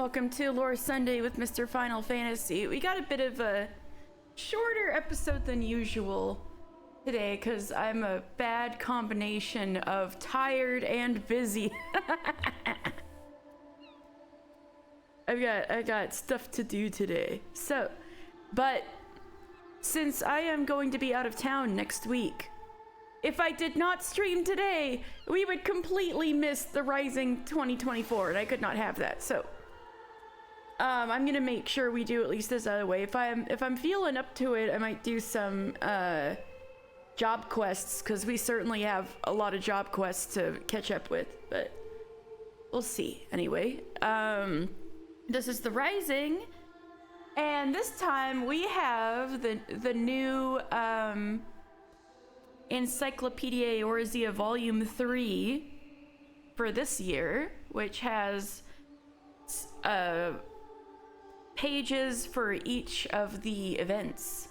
welcome to Lore Sunday with Mr. Final Fantasy. We got a bit of a shorter episode than usual today because I'm a bad combination of tired and busy. I got stuff to do today. But since I am going to be out of town next week, if I did not stream today, we would completely miss the Rising 2024, and I could not have that. So, I'm gonna make sure we do at least this other way. If I'm feeling up to it, I might do some job quests, because we certainly have a lot of job quests to catch up with. But we'll see. Anyway, this is the Rising, and this time we have the new Encyclopedia Eorzea Volume 3 for this year, which has pages for each of the events.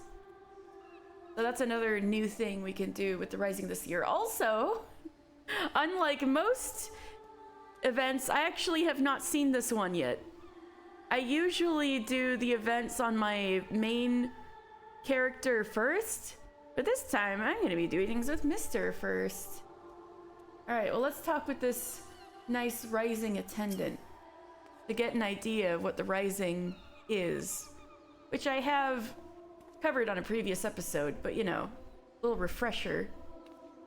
So that's another new thing we can do with the Rising this year. Also, unlike most events, I actually have not seen this one yet. I usually do the events on my main character first, but this time, I'm going to be doing things with Mr. first. Alright, well, let's talk with this nice Rising attendant to get an idea of what the Rising is, which I have covered on a previous episode, but you know, a little refresher.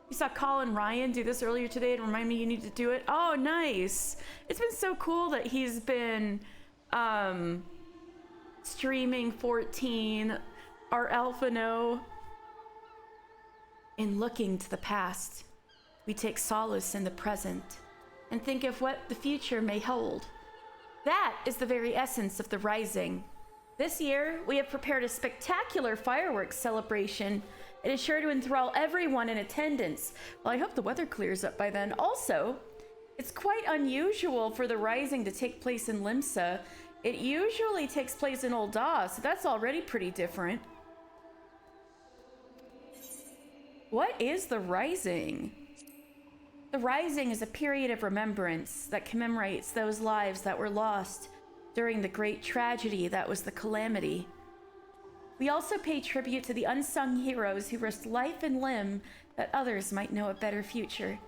You saw Colin Ryan do this earlier today and remind me you need to do it. Oh, nice. It's been so cool that he's been streaming 14, our Alphino. In looking to the past, we take solace in the present and think of what the future may hold. That is the very essence of the Rising. This year, we have prepared a spectacular fireworks celebration. It is sure to enthrall everyone in attendance. Well, I hope the weather clears up by then. Also, it's quite unusual for the Rising to take place in Limsa. It usually takes place in Ul'dah, so that's already pretty different. What is the Rising? The Rising is a period of remembrance that commemorates those lives that were lost during the great tragedy that was the Calamity. We also pay tribute to the unsung heroes who risked life and limb that others might know a better future.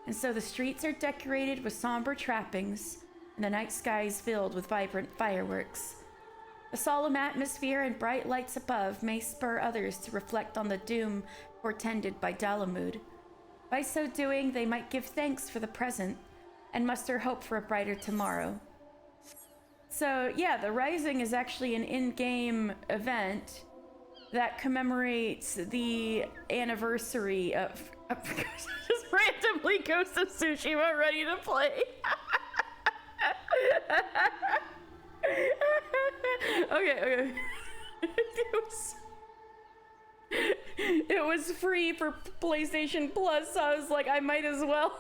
And so the streets are decorated with somber trappings, and the night sky is filled with vibrant fireworks. The solemn atmosphere and bright lights above may spur others to reflect on the doom portended by Dalamud. By so doing, they might give thanks for the present and muster hope for a brighter tomorrow. So yeah, the Rising is actually an in-game event that commemorates the anniversary of just randomly Ghost of Tsushima ready to play. Okay. It was free for PlayStation Plus, so I was like, I might as well.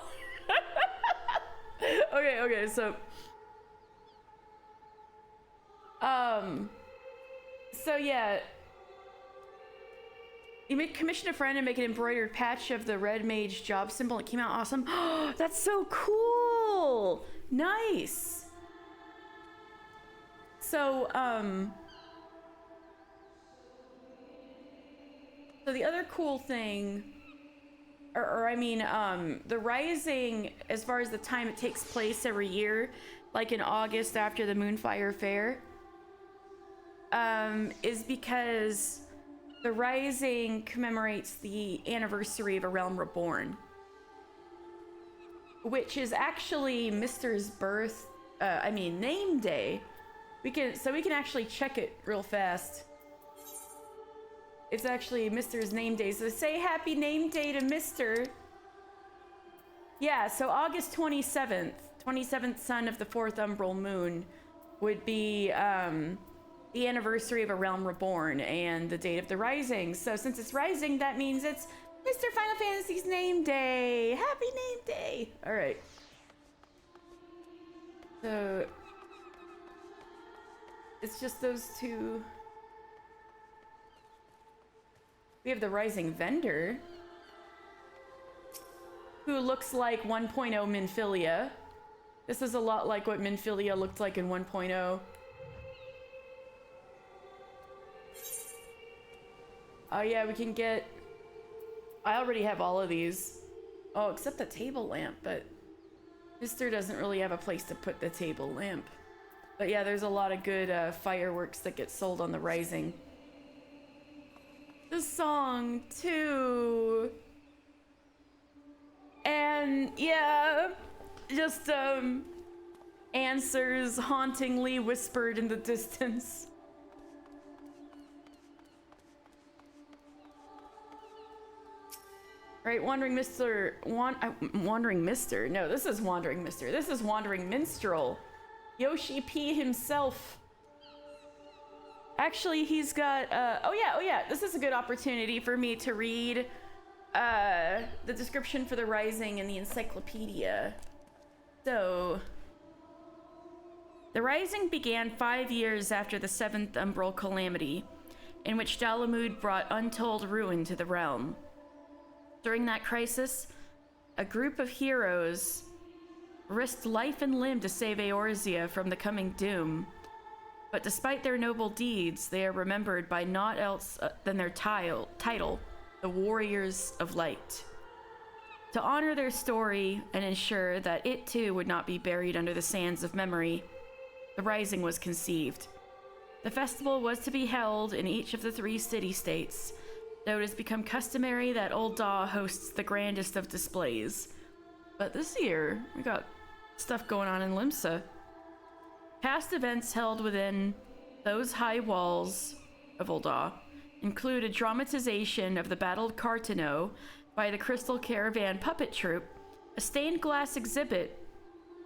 Okay, so yeah, you commission a friend and make an embroidered patch of the red mage job symbol. It came out awesome. That's so cool. Nice. So the other cool thing, the Rising, as far as the time it takes place every year, like in August after the Moonfire Fair, is because the Rising commemorates the anniversary of A Realm Reborn, which is actually Mr.'s birth, name day. We can actually check it real fast. It's actually Mr.'s name day, so say happy name day to Mr. Yeah, so August 27th son of the 4th umbral moon would be the anniversary of A Realm Reborn and the date of the Rising. So since it's Rising, that means it's Mr. Final Fantasy's name day. Happy name day. All right. So it's just those two. We have the Rising vendor, who looks like 1.0 Minfilia. This is a lot like what Minfilia looked like in 1.0. Oh yeah, we can get... I already have all of these. Oh, except the table lamp, but... Mister doesn't really have a place to put the table lamp. But yeah, there's a lot of good fireworks that get sold on the Rising. The song, too. And yeah, just answers hauntingly whispered in the distance. Right, Wandering Mister. Wandering Mister? No, this is Wandering Mister. This is Wandering Minstrel. Yoshi P himself. Actually, he's got. Oh yeah. This is a good opportunity for me to read the description for the Rising in the encyclopedia. So, the Rising began 5 years after the 7th Umbral Calamity, in which Dalamud brought untold ruin to the realm. During that crisis, a group of heroes risked life and limb to save Eorzea from the coming doom. But despite their noble deeds, they are remembered by naught else than their title, the Warriors of Light. To honor their story and ensure that it too would not be buried under the sands of memory, the Rising was conceived. The festival was to be held in each of the 3 city-states, though it has become customary that Ul'dah hosts the grandest of displays. But this year, we got stuff going on in Limsa. Past events held within those high walls of Ul'dah include a dramatization of the Battle of Carteneau by the Crystal Caravan Puppet Troupe, a stained glass exhibit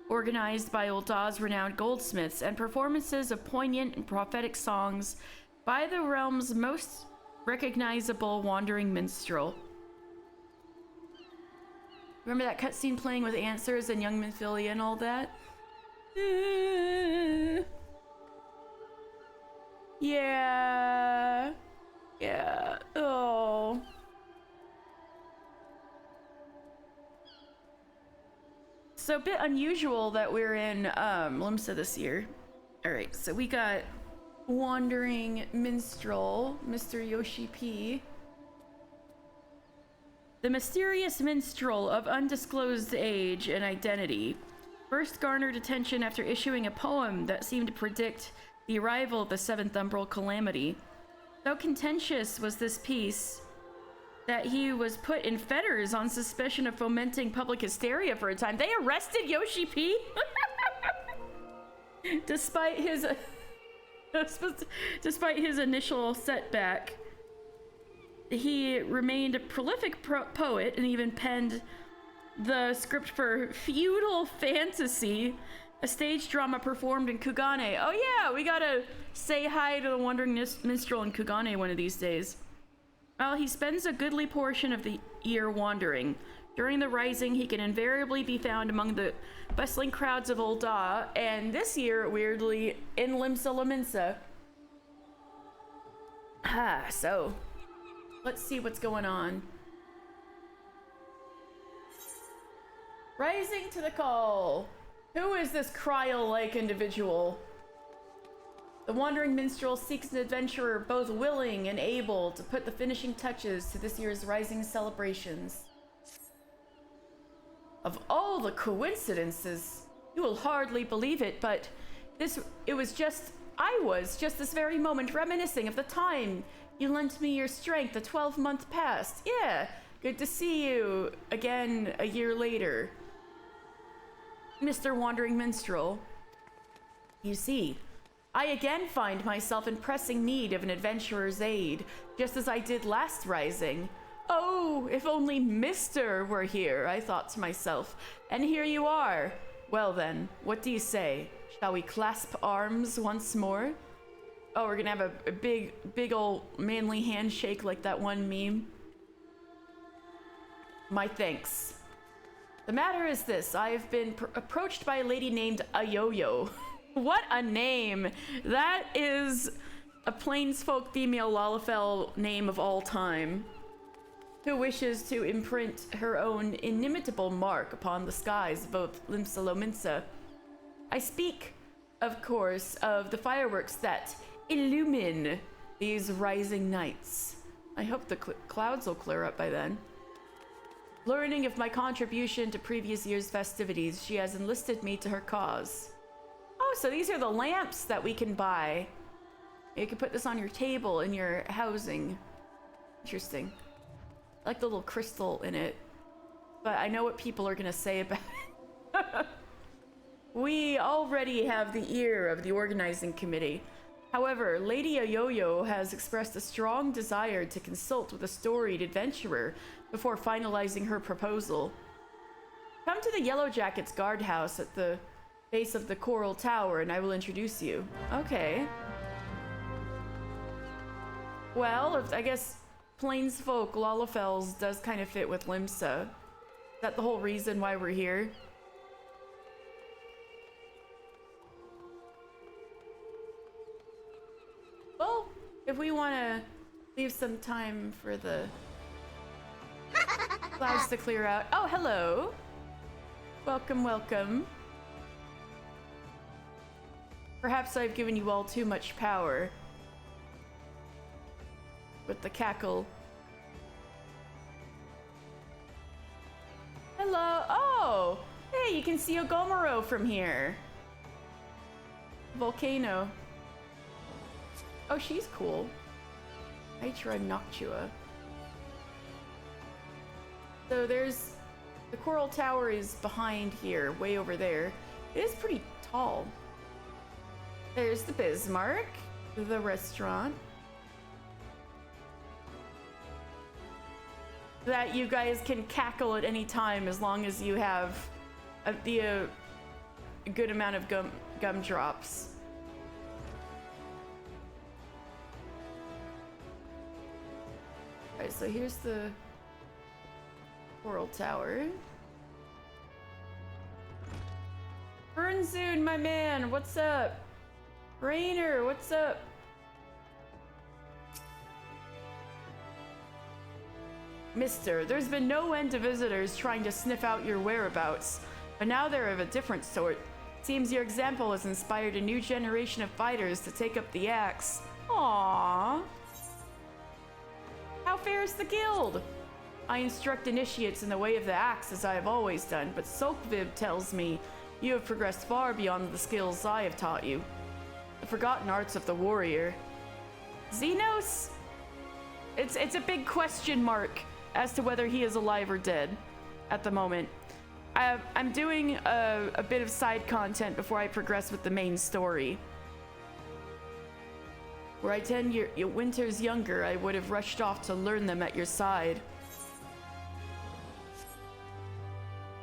organized by Ul'dah's renowned goldsmiths, and performances of poignant and prophetic songs by the realm's most recognizable wandering minstrel. Remember that cutscene playing with answers and young Minfilia and all that? Yeah. Oh. So a bit unusual that we're in Limsa this year. Alright, so we got Wandering Minstrel, Mr. Yoshi P. The mysterious minstrel of undisclosed age and identity first garnered attention after issuing a poem that seemed to predict the arrival of the 7th Umbral Calamity. So contentious was this piece that he was put in fetters on suspicion of fomenting public hysteria for a time. They arrested Yoshi P? Despite his initial setback, he remained a prolific poet and even penned the script for Feudal Fantasy, a stage drama performed in Kugane. Oh yeah, we gotta say hi to the Wandering Minstrel in Kugane one of these days. Well, he spends a goodly portion of the year wandering. During the Rising, he can invariably be found among the bustling crowds of Ul'dah, and this year, weirdly, in Limsa Lominsa. So, let's see what's going on. Rising to the call. Who is this Cryo-like individual? The Wandering Minstrel seeks an adventurer both willing and able to put the finishing touches to this year's Rising celebrations. Of all the coincidences, you will hardly believe it, but I was just this very moment reminiscing of the time you lent me your strength a 12-month past. Yeah, good to see you again a year later. Mr. Wandering Minstrel. You see, I again find myself in pressing need of an adventurer's aid, just as I did last Rising. Oh, if only Mister were here, I thought to myself. And here you are. Well then, what do you say? Shall we clasp arms once more? Oh, we're gonna have a big old manly handshake like that one meme. My thanks. The matter is this, I have been approached by a lady named Ayoyo. What a name! That is a plainsfolk female Lalafell name of all time, who wishes to imprint her own inimitable mark upon the skies of both Limsa Lominsa I speak, of course, of the fireworks that illumine these rising nights. I hope the clouds will clear up by then. Learning of my contribution to previous year's festivities, she has enlisted me to her cause. Oh, so these are the lamps that we can buy. You can put this on your table in your housing. Interesting. I like the little crystal in it. But I know what people are gonna say about it. We already have the ear of the organizing committee. However, Lady Ayoyo has expressed a strong desire to consult with a storied adventurer before finalizing her proposal. Come to the Yellow Jackets guardhouse at the base of the Coral Tower and I will introduce you. Okay. Well, I guess Plainsfolk Lalafels does kind of fit with Limsa. Is that the whole reason why we're here? Well, if we want to leave some time for the clouds to clear out. Oh, hello. Welcome, welcome. Perhaps I've given you all too much power. With the cackle. Hello. Oh, hey, you can see Ogomoro from here. Volcano. Oh, she's cool. Hydra Noctua. So there's... The Coral Tower is behind here, way over there. It is pretty tall. There's the Bismarck, the restaurant. That you guys can cackle at any time as long as you have a good amount of gumdrops. Alright, so here's the Coral Tower. Burnzoon, my man, what's up? Rainer, what's up? Mister, there's been no end to visitors trying to sniff out your whereabouts, but now they're of a different sort. Seems your example has inspired a new generation of fighters to take up the axe. Aww. How fares the guild? I instruct initiates in the way of the axe as I have always done, but Sulkvib tells me you have progressed far beyond the skills I have taught you. The forgotten arts of the warrior. Xenos? It's a big question mark as to whether he is alive or dead at the moment. I'm doing a bit of side content before I progress with the main story. Were I 10 winters younger, I would have rushed off to learn them at your side.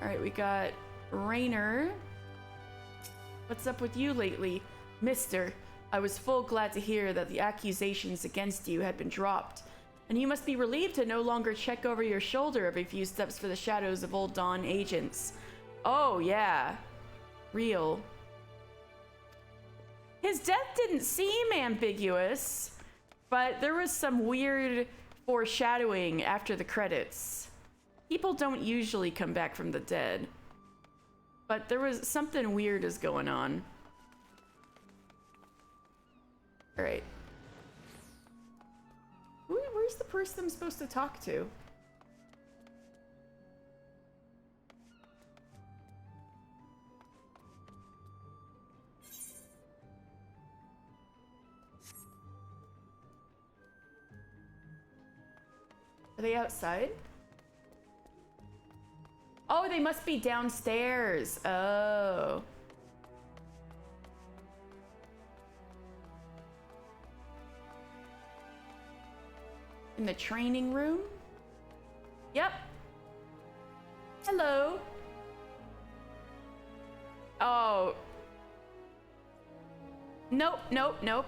Alright, we got Rainer. What's up with you lately? Mister, I was full glad to hear that the accusations against you had been dropped. And you must be relieved to no longer check over your shoulder every few steps for the shadows of Old Dawn agents. Oh, yeah. Real. His death didn't seem ambiguous, but there was some weird foreshadowing after the credits. People don't usually come back from the dead. But there was something weird is going on. Alright. Where's the person I'm supposed to talk to? Are they outside? Oh, they must be downstairs. Oh. In the training room? Yep. Hello. Oh. Nope, nope, nope.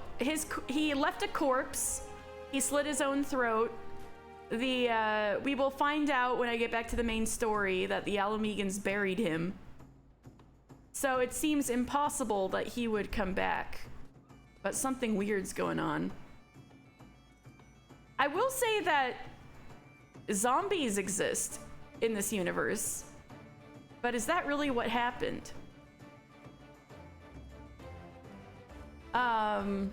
He left a corpse. He slit his own throat. We will find out when I get back to the main story that the Alamegans buried him. So it seems impossible that he would come back. But something weird's going on. I will say that zombies exist in this universe. But is that really what happened? Oh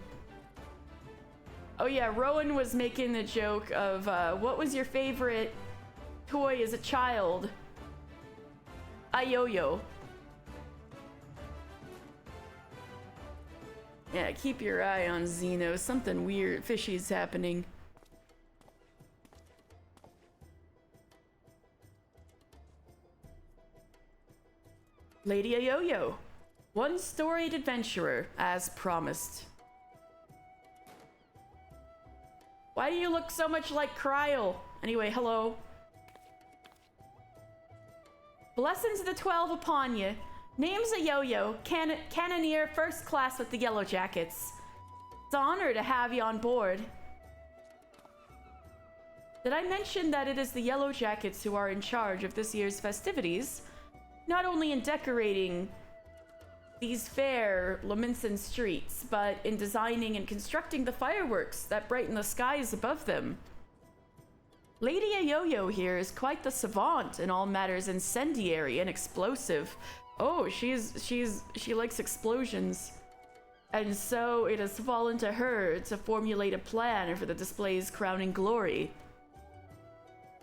yeah, Rowan was making the joke of what was your favorite toy as a child? A yo-yo. Yeah, keep your eye on Xeno. Something weird, fishy's happening. Lady Ayoyo, one-storied adventurer, as promised. Why do you look so much like Kryl? Anyway, hello. Blessings of the 12 upon you. Name's Ayoyo, cannoneer first class with the Yellow Jackets. It's an honor to have you on board. Did I mention that it is the Yellow Jackets who are in charge of this year's festivities? Not only in decorating these fair Lominsan streets, but in designing and constructing the fireworks that brighten the skies above them. Lady Ayoyo here is quite the savant in all matters incendiary and explosive. Oh, she likes explosions. And so it has fallen to her to formulate a plan for the display's crowning glory.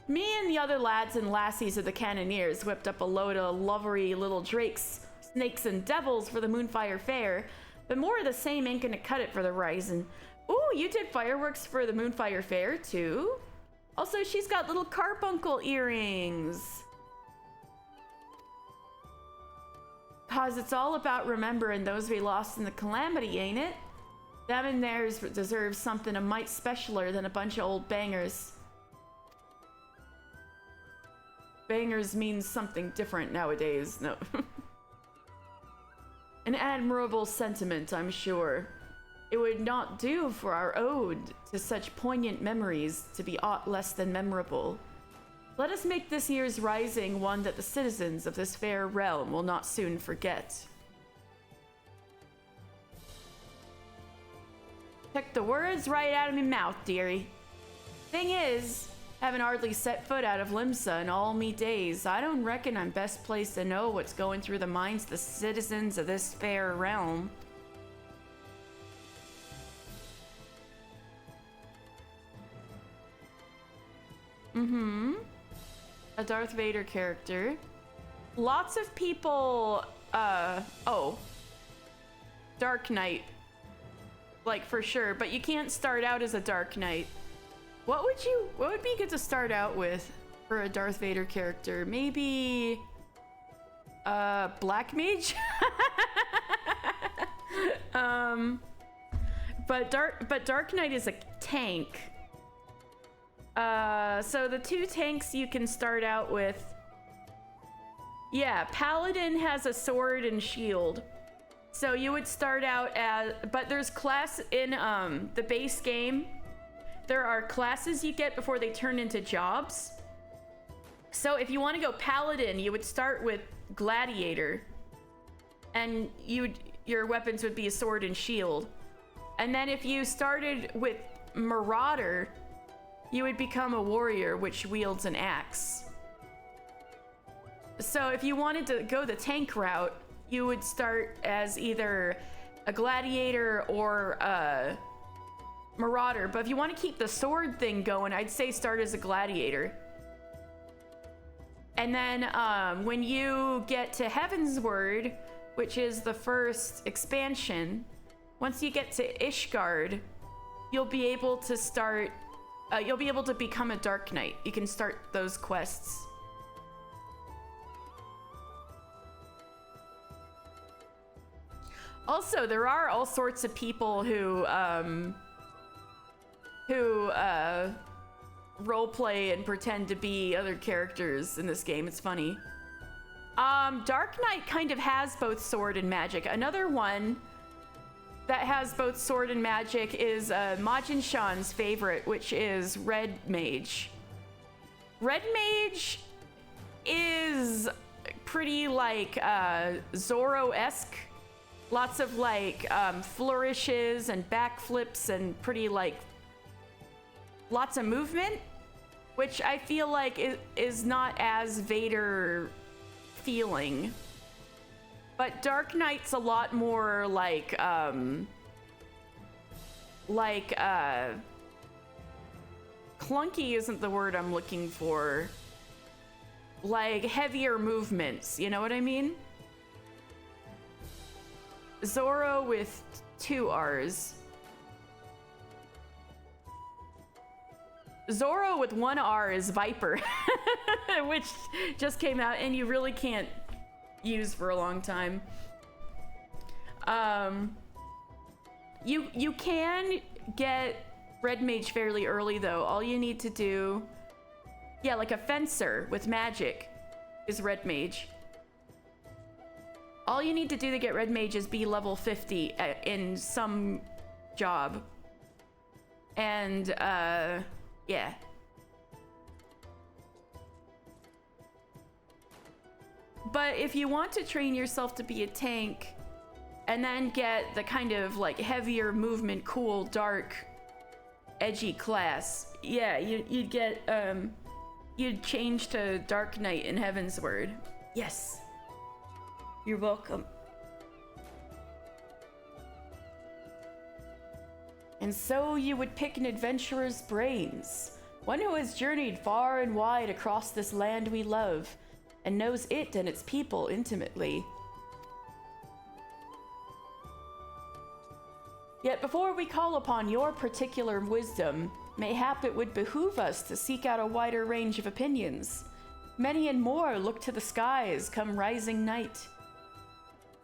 Me and the other lads and lassies of the Cannoneers whipped up a load of lovery little drakes, snakes, and devils for the Moonfire Fair, but more of the same ain't gonna cut it for the Ryzen. Ooh, you did fireworks for the Moonfire Fair too? Also, she's got little carbuncle earrings. Cause it's all about remembering those we lost in the calamity, ain't it? Them and theirs deserve something a mite specialer than a bunch of old bangers. Bangers means something different nowadays. No. An admirable sentiment, I'm sure. It would not do for our ode to such poignant memories to be aught less than memorable. Let us make this year's rising one that the citizens of this fair realm will not soon forget. Took the words right out of me mouth, dearie. Thing is, haven't hardly set foot out of Limsa in all me days. I don't reckon I'm best placed to know what's going through the minds of the citizens of this fair realm. A Darth Vader character. Lots of people, oh. Dark Knight. Like, for sure, but you can't start out as a Dark Knight. What would be good to start out with for a Darth Vader character? Maybe, Black Mage? But Dark Knight is a tank. So the two tanks you can start out with. Yeah, Paladin has a sword and shield. So you would start out as, but there's class in the base game. There are classes you get before they turn into jobs. So if you want to go Paladin, you would start with Gladiator. And your weapons would be a sword and shield. And then if you started with Marauder, you would become a warrior which wields an axe. So if you wanted to go the tank route, you would start as either a Gladiator or a Marauder. But if you want to keep the sword thing going, I'd say start as a Gladiator. And then when you get to Heavensward, which is the first expansion, once you get to Ishgard, you'll be able to start, you'll be able to become a Dark Knight. You can start those quests. Also, there are all sorts of people who roleplay and pretend to be other characters in this game. It's funny. Dark Knight kind of has both sword and magic. Another one that has both sword and magic is Majin Shan's favorite, which is Red Mage. Red Mage is pretty like Zoro-esque. Lots of like flourishes and backflips and pretty like lots of movement, which I feel like is not as Vader feeling. But Dark Knight's a lot more like like, clunky isn't the word I'm looking for. Like, heavier movements, you know what I mean? Zoro with 2 R's. Zoro with 1 R is Viper, which just came out and you really can't use for a long time. You can get Red Mage fairly early though. All you need to do, yeah, like a fencer with magic is Red Mage. All you need to do to get Red Mage is be level 50 in some job. And, yeah. But if you want to train yourself to be a tank and then get the kind of like heavier movement, cool, dark, edgy class, yeah, you'd get, you'd change to Dark Knight in Heavensward. Yes. You're welcome. And so you would pick an adventurer's brains, one who has journeyed far and wide across this land we love, and knows it and its people intimately. Yet before we call upon your particular wisdom, mayhap it would behoove us to seek out a wider range of opinions. Many and more look to the skies come rising night,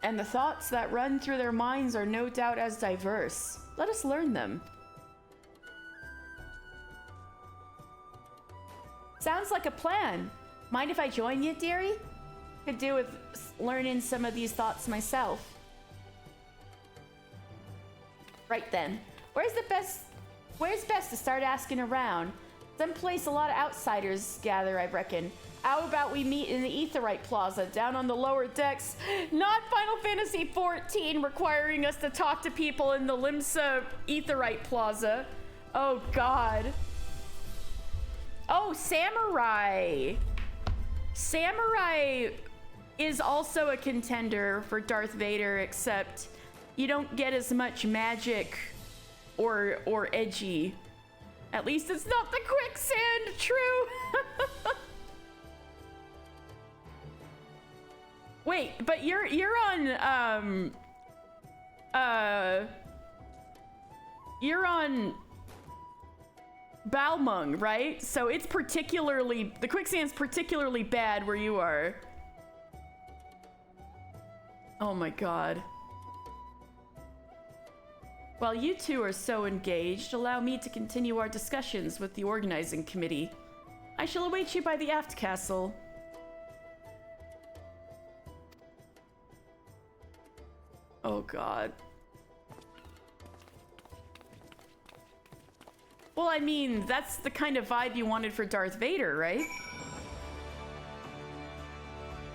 and the thoughts that run through their minds are no doubt as diverse. Let us learn them. Sounds like a plan. Mind if I join you, dearie? Could do with learning some of these thoughts myself. Right then. Where's best to start asking around? Someplace a lot of outsiders gather, I reckon. How about we meet in the Aetheryte Plaza down on the lower decks? Not Final Fantasy XIV requiring us to talk to people in the Limsa Aetheryte Plaza. Oh God. Oh, Samurai. Samurai is also a contender for Darth Vader, except you don't get as much magic or edgy. At least it's not the quicksand, true. Wait, but you're on you're on Balmung, right? So it's particularly, the quicksand's particularly bad where you are. Oh my God. While you two are so engaged, allow me to continue our discussions with the organizing committee. I shall await you by the aft castle. Oh God. Well, I mean, that's the kind of vibe you wanted for Darth Vader, right?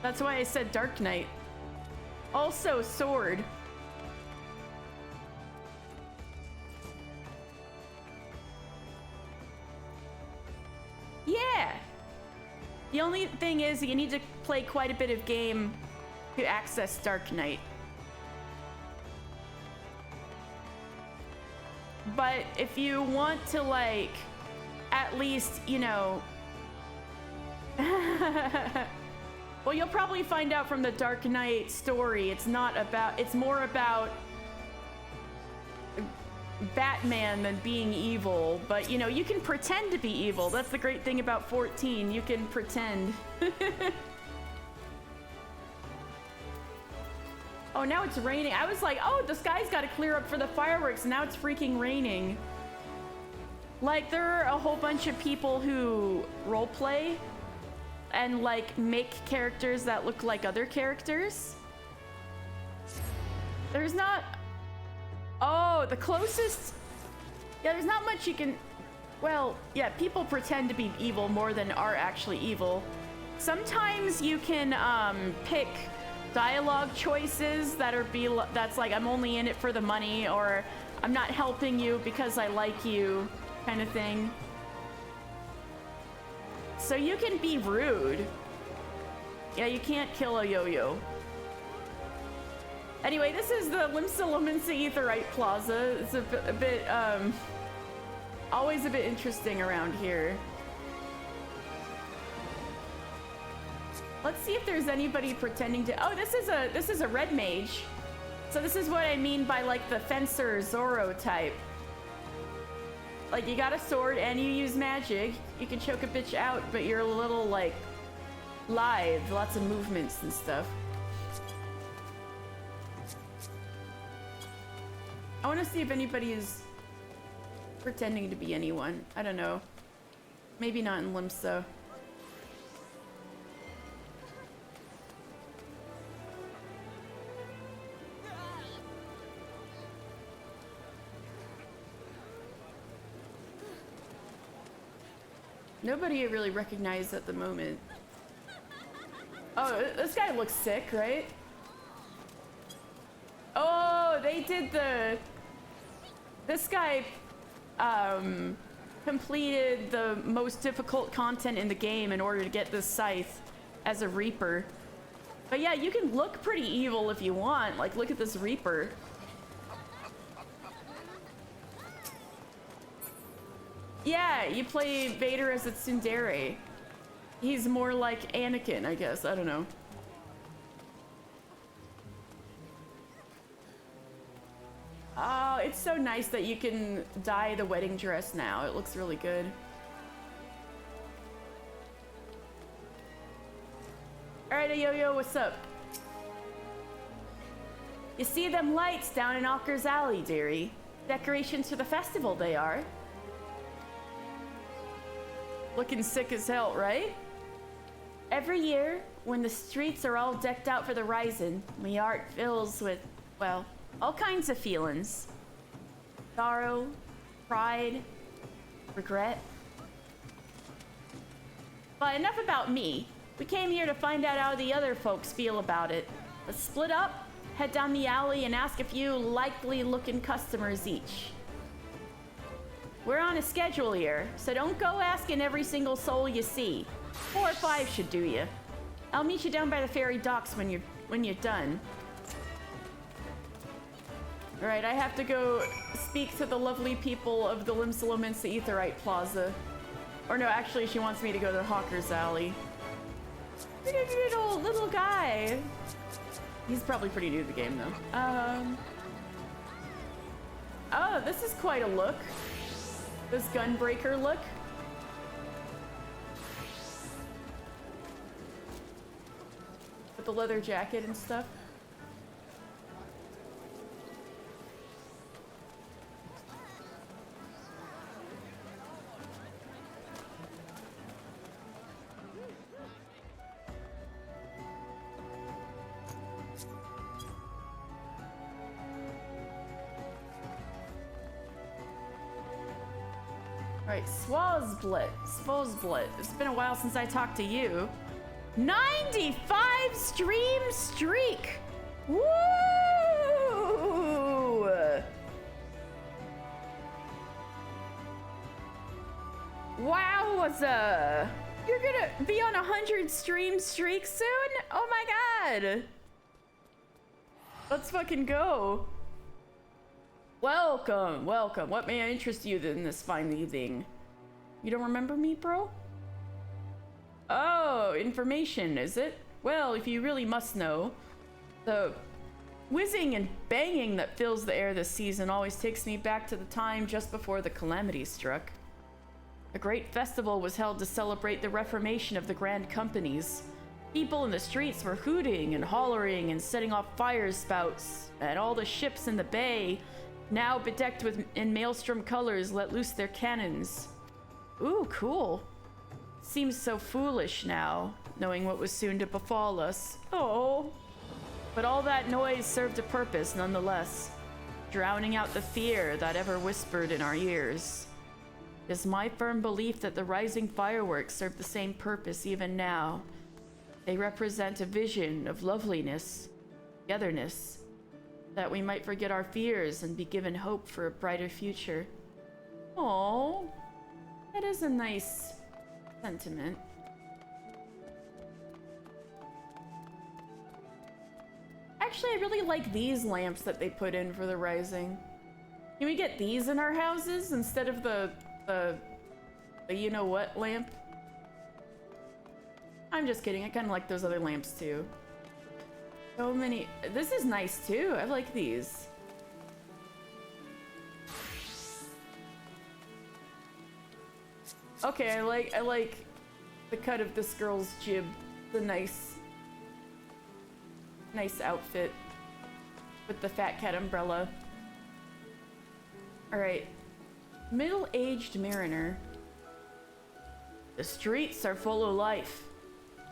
That's why I said Dark Knight. Also, sword. Yeah! The only thing is you need to play quite a bit of game to access Dark Knight. But if you want to, like, at least, you know... Well, you'll probably find out from the Dark Knight story, it's more about Batman than being evil. But, you know, you can pretend to be evil. That's the great thing about 14. You can pretend. Oh, now it's raining. I was like, oh, the sky's got to clear up for the fireworks. Now it's freaking raining. Like, there are a whole bunch of people who roleplay and, like, make characters that look like other characters. There's not... Oh, the closest... Yeah, there's not much you can... Well, yeah, people pretend to be evil more than are actually evil. Sometimes you can, pick dialogue choices that's like, I'm only in it for the money, or I'm not helping you because I like you, kind of thing. So you can be rude. Yeah, you can't kill a yo-yo. Anyway, this is the Limsa Lominsa Aetheryte Plaza. It's a bit, always a bit interesting around here. Let's see if there's anybody pretending to... Oh, this is a red mage. So this is what I mean by, like, the Fencer Zoro type. Like, you got a sword and you use magic. You can choke a bitch out, but you're a little, like, lithe. Lots of movements and stuff. I want to see if anybody is pretending to be anyone. I don't know. Maybe not in Limsa. Nobody I really recognized at the moment. Oh, this guy looks sick, right? Oh, they did the... This guy, completed the most difficult content in the game in order to get this scythe as a Reaper. But yeah, you can look pretty evil if you want. Like, look at this Reaper. Yeah, you play Vader as a tsundere. He's more like Anakin, I guess. I don't know. Oh, it's so nice that you can dye the wedding dress now. It looks really good. Alright, Yo-Yo, what's up? You see them lights down in Ocker's Alley, dearie? Decorations for the festival, they are. Looking sick as hell, right? Every year, when the streets are all decked out for the Rising, my heart fills with, well, all kinds of feelings. Sorrow, pride, regret. But enough about me. We came here to find out how the other folks feel about it. Let's split up, head down the alley, and ask a few likely-looking customers each. We're on a schedule here, so don't go asking every single soul you see. 4 or 5 should do you. I'll meet you down by the ferry docks when you're done. All right, I have to go speak to the lovely people of the Limsa Lominsa Aetheryte Plaza. Or no, actually, she wants me to go to Hawker's Alley. Little guy. He's probably pretty new to the game, though. Oh, this is quite a look. This Gunbreaker look. With the leather jacket and stuff. Alright, Swazblit. It's been a while since I talked to you. 95 stream streak! Woo! Wowza! You're gonna be on 100 stream streak soon? Oh my god! Let's fucking go. Welcome, welcome. What may I interest you in this fine evening? You don't remember me, bro? Oh, information, is it? Well, if you really must know, the whizzing and banging that fills the air this season always takes me back to the time just before the calamity struck. A great festival was held to celebrate the reformation of the Grand Companies. People in the streets were hooting and hollering and setting off fire spouts, and all the ships in the bay, now bedecked in Maelstrom colors, let loose their cannons. Ooh, cool. Seems so foolish now, knowing what was soon to befall us. Oh. But all that noise served a purpose nonetheless, drowning out the fear that ever whispered in our ears. It is my firm belief that the rising fireworks serve the same purpose even now. They represent a vision of loveliness, togetherness, that we might forget our fears and be given hope for a brighter future. Oh, that is a nice sentiment. Actually, I really like these lamps that they put in for the rising. Can we get these in our houses instead of the you know what lamp? I'm just kidding. I kind of like those other lamps too. So many. This is nice too. I like these. Okay, I like the cut of this girl's jib. The nice outfit with the fat cat umbrella. All right. Middle-aged mariner. The streets are full of life.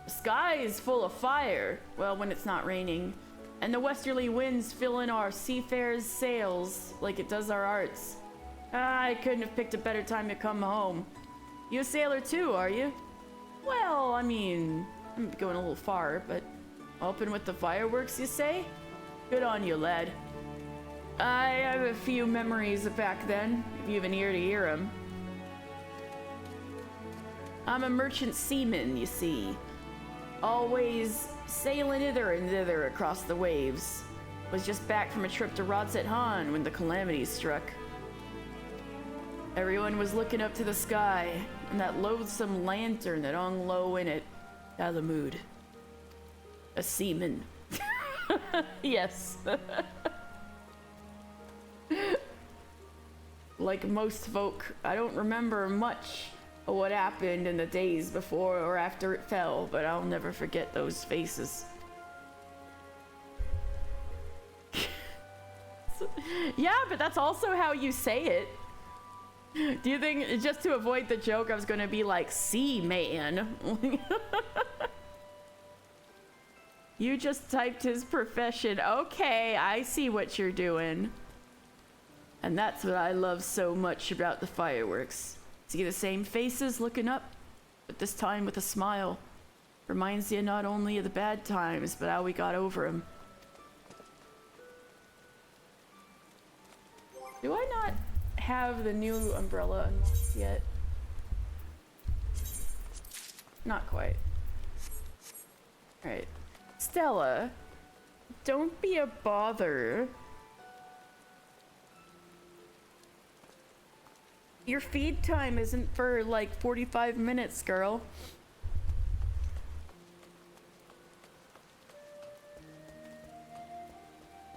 The sky is full of fire, well, when it's not raining, and the westerly winds fill in our seafarers' sails like it does our arts. I couldn't have picked a better time to come home. You a sailor too, are you? Well, I mean, I'm going a little far, but helping with the fireworks, you say? Good on you, lad. I have a few memories of back then, if you have an ear to hear 'em. I'm a merchant seaman, you see. Always sailing hither and thither across the waves. Was just back from a trip to Rodset Han when the calamity struck. Everyone was looking up to the sky, and that loathsome lantern that hung low in it. Alamud. A seaman. Yes. Like most folk, I don't remember much of what happened in the days before or after it fell, but I'll never forget those faces. Yeah, but that's also how you say it. Do you think, just to avoid the joke, I was gonna be like, sea man? You just typed his profession. Okay, I see what you're doing. And that's what I love so much about the fireworks. See the same faces looking up, but this time with a smile. Reminds you not only of the bad times, but how we got over them. Do I not have the new umbrella unlocked yet? Not quite. Alright. Stella, don't be a bother. Your feed time isn't for like 45 minutes, girl.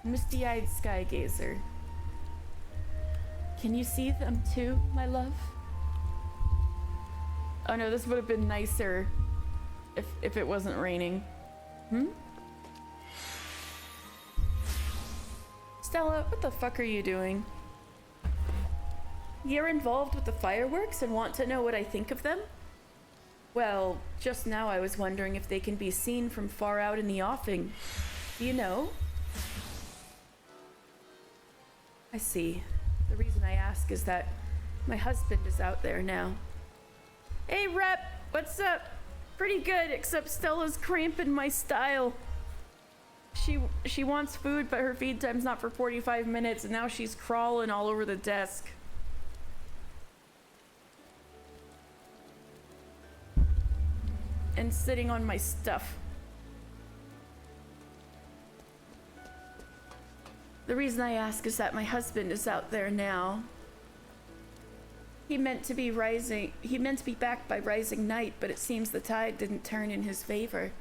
Misty-eyed sky gazer. Can you see them too, my love? Oh no, this would have been nicer if it wasn't raining. Stella, what the fuck are you doing? You're involved with the fireworks and want to know what I think of them? Well, just now I was wondering if they can be seen from far out in the offing. Do you know? I see. The reason I ask is that my husband is out there now. Hey, Rep! What's up? Pretty good, except Stella's cramping my style. She wants food, but her feed time's not for 45 minutes, and now she's crawling all over the desk. And sitting on my stuff. The reason I ask is that my husband is out there now. He meant to be back by rising night, but it seems the tide didn't turn in his favor.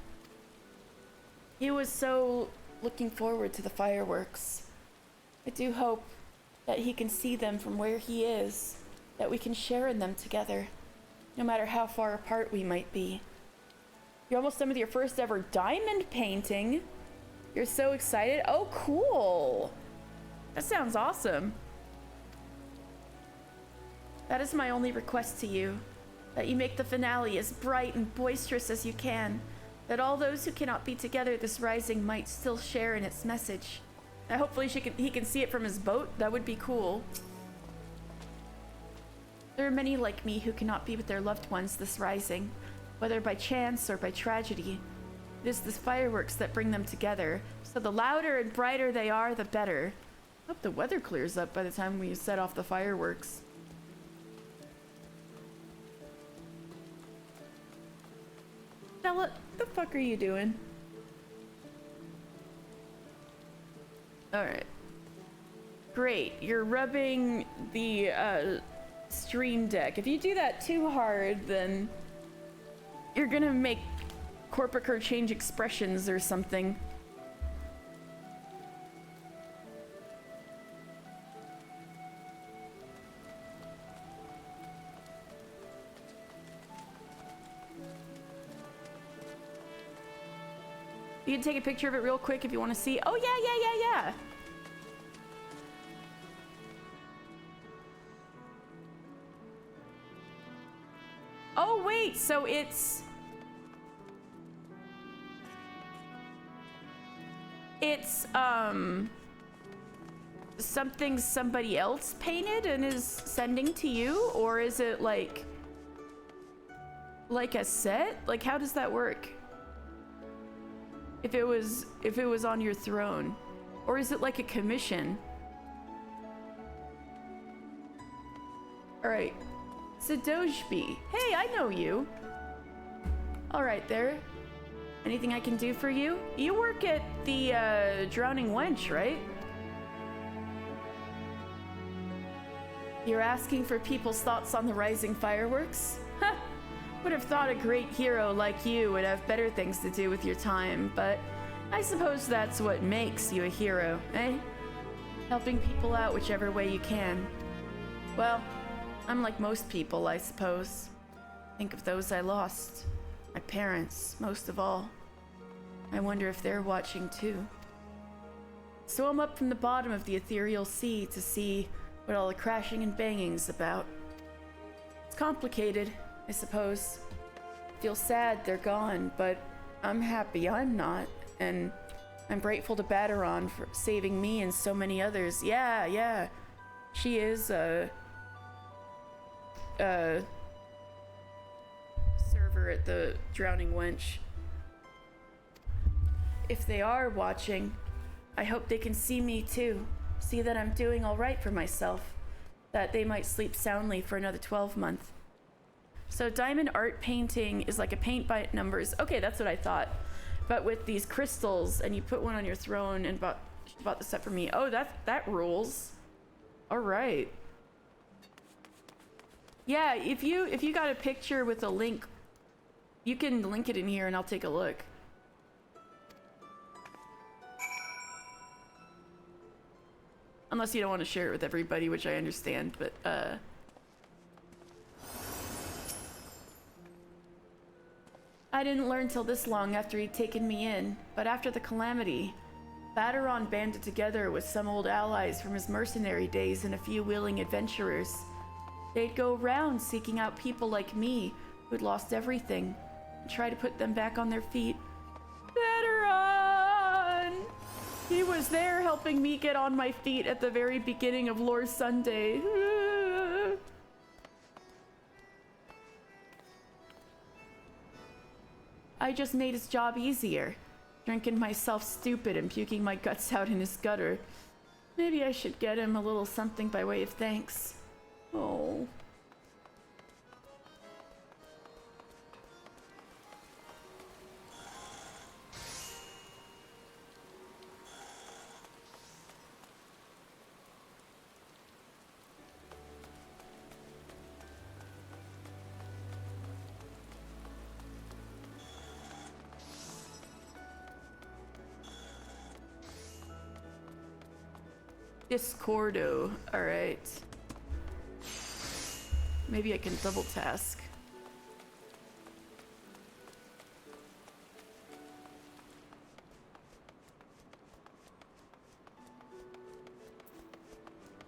He was so looking forward to the fireworks. I do hope that he can see them from where he is, that we can share in them together, no matter how far apart we might be. You're almost done with your first ever diamond painting. You're so excited. Oh, cool. That sounds awesome. That is my only request to you, that you make the finale as bright and boisterous as you can, that all those who cannot be together this rising might still share in its message. And hopefully he can see it from his boat. That would be cool. There are many like me who cannot be with their loved ones this rising, whether by chance or by tragedy. It is the fireworks that bring them together, so the louder and brighter they are, the better. I hope the weather clears up by the time we set off the fireworks. Stella, what the fuck are you doing? All right. Great. You're rubbing the stream deck. If you do that too hard, then you're gonna make Corpicor change expressions or something. You can take a picture of it real quick if you want to see. Oh, yeah. Oh, wait, so it's something somebody else painted and is sending to you, or is it like a set? Like, how does that work? If it was on your throne, or is it like a commission? All right, Sadojbi. Hey, I know you. All right, there. Anything I can do for you? You work at the Drowning Wench, right? You're asking for people's thoughts on the rising fireworks? Huh. Would have thought a great hero like you would have better things to do with your time, but I suppose that's what makes you a hero, eh? Helping people out whichever way you can. Well, I'm like most people, I suppose. Think of those I lost. My parents, most of all. I wonder if they're watching too. Swam up from the bottom of the ethereal sea to see what all the crashing and banging's about. It's complicated, I suppose. Feel sad they're gone, but I'm happy I'm not, and I'm grateful to Baderon for saving me and so many others. Yeah. She is a server at the Drowning Wench. If they are watching, I hope they can see me too. See that I'm doing all right for myself. That they might sleep soundly for another 12 months. So diamond art painting is like a paint by numbers. Okay, that's what I thought. But with these crystals, and you put one on your throne, and bought the set for me. Oh, that rules. All right. Yeah, if you got a picture with a link, you can link it in here, and I'll take a look. Unless you don't want to share it with everybody, which I understand, but I didn't learn till this long after he'd taken me in, but after the calamity, Baderon banded together with some old allies from his mercenary days and a few willing adventurers. They'd go around seeking out people like me who'd lost everything and try to put them back on their feet. Baderon! He was there helping me get on my feet at the very beginning of Lore Sunday. I just made his job easier, drinking myself stupid and puking my guts out in his gutter. Maybe I should get him a little something by way of thanks. Oh. Discordo. Alright. Maybe I can double task.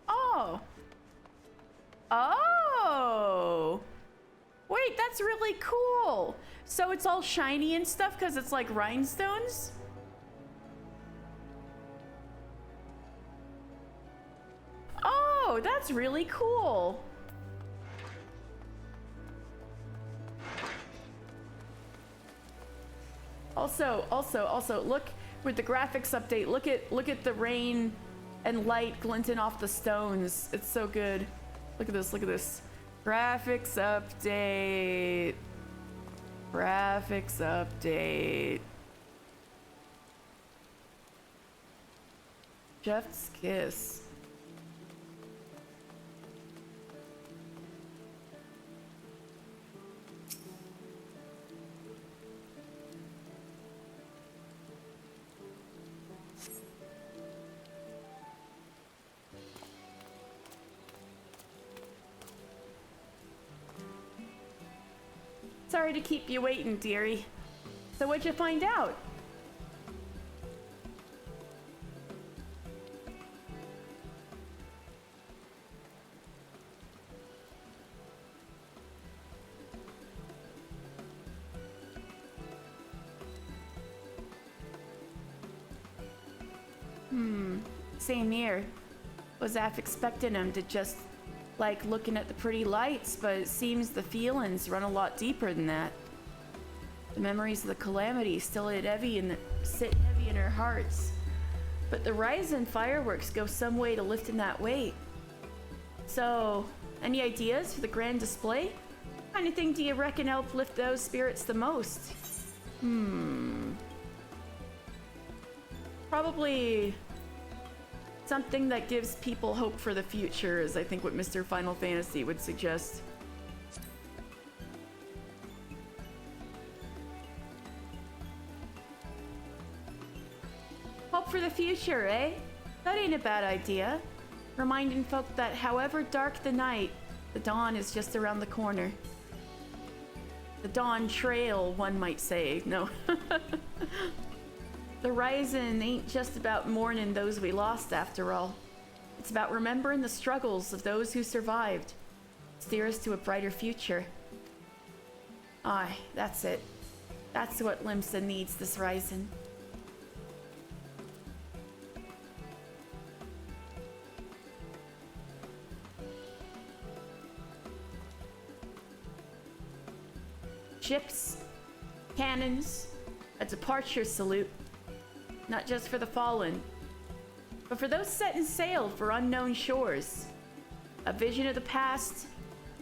Oh! Oh! Wait, that's really cool! So it's all shiny and stuff because it's like rhinestones? Oh, that's really cool. Also, look with the graphics update. Look at the rain and light glinting off the stones. It's so good. Look at this. Graphics update. Graphics update. Jeff's kiss. Sorry to keep you waiting, dearie. So what'd you find out? Same here. Was half expecting him to just like looking at the pretty lights, but it seems the feelings run a lot deeper than that. The memories of the calamity still sit heavy in our hearts, but the rising fireworks go some way to lifting that weight. So, any ideas for the grand display? What kind of thing do you reckon helped lift those spirits the most? Probably something that gives people hope for the future is, I think, what Mr. Final Fantasy would suggest. Hope for the future, eh? That ain't a bad idea. Reminding folk that however dark the night, the dawn is just around the corner. The dawn trail, one might say. No. The rising ain't just about mourning those we lost, after all. It's about remembering the struggles of those who survived. Steer us to a brighter future. Aye, that's it. That's what Limsa needs this rising. Ships, cannons, a departure salute. Not just for the fallen, but for those setting sail for unknown shores. A vision of the past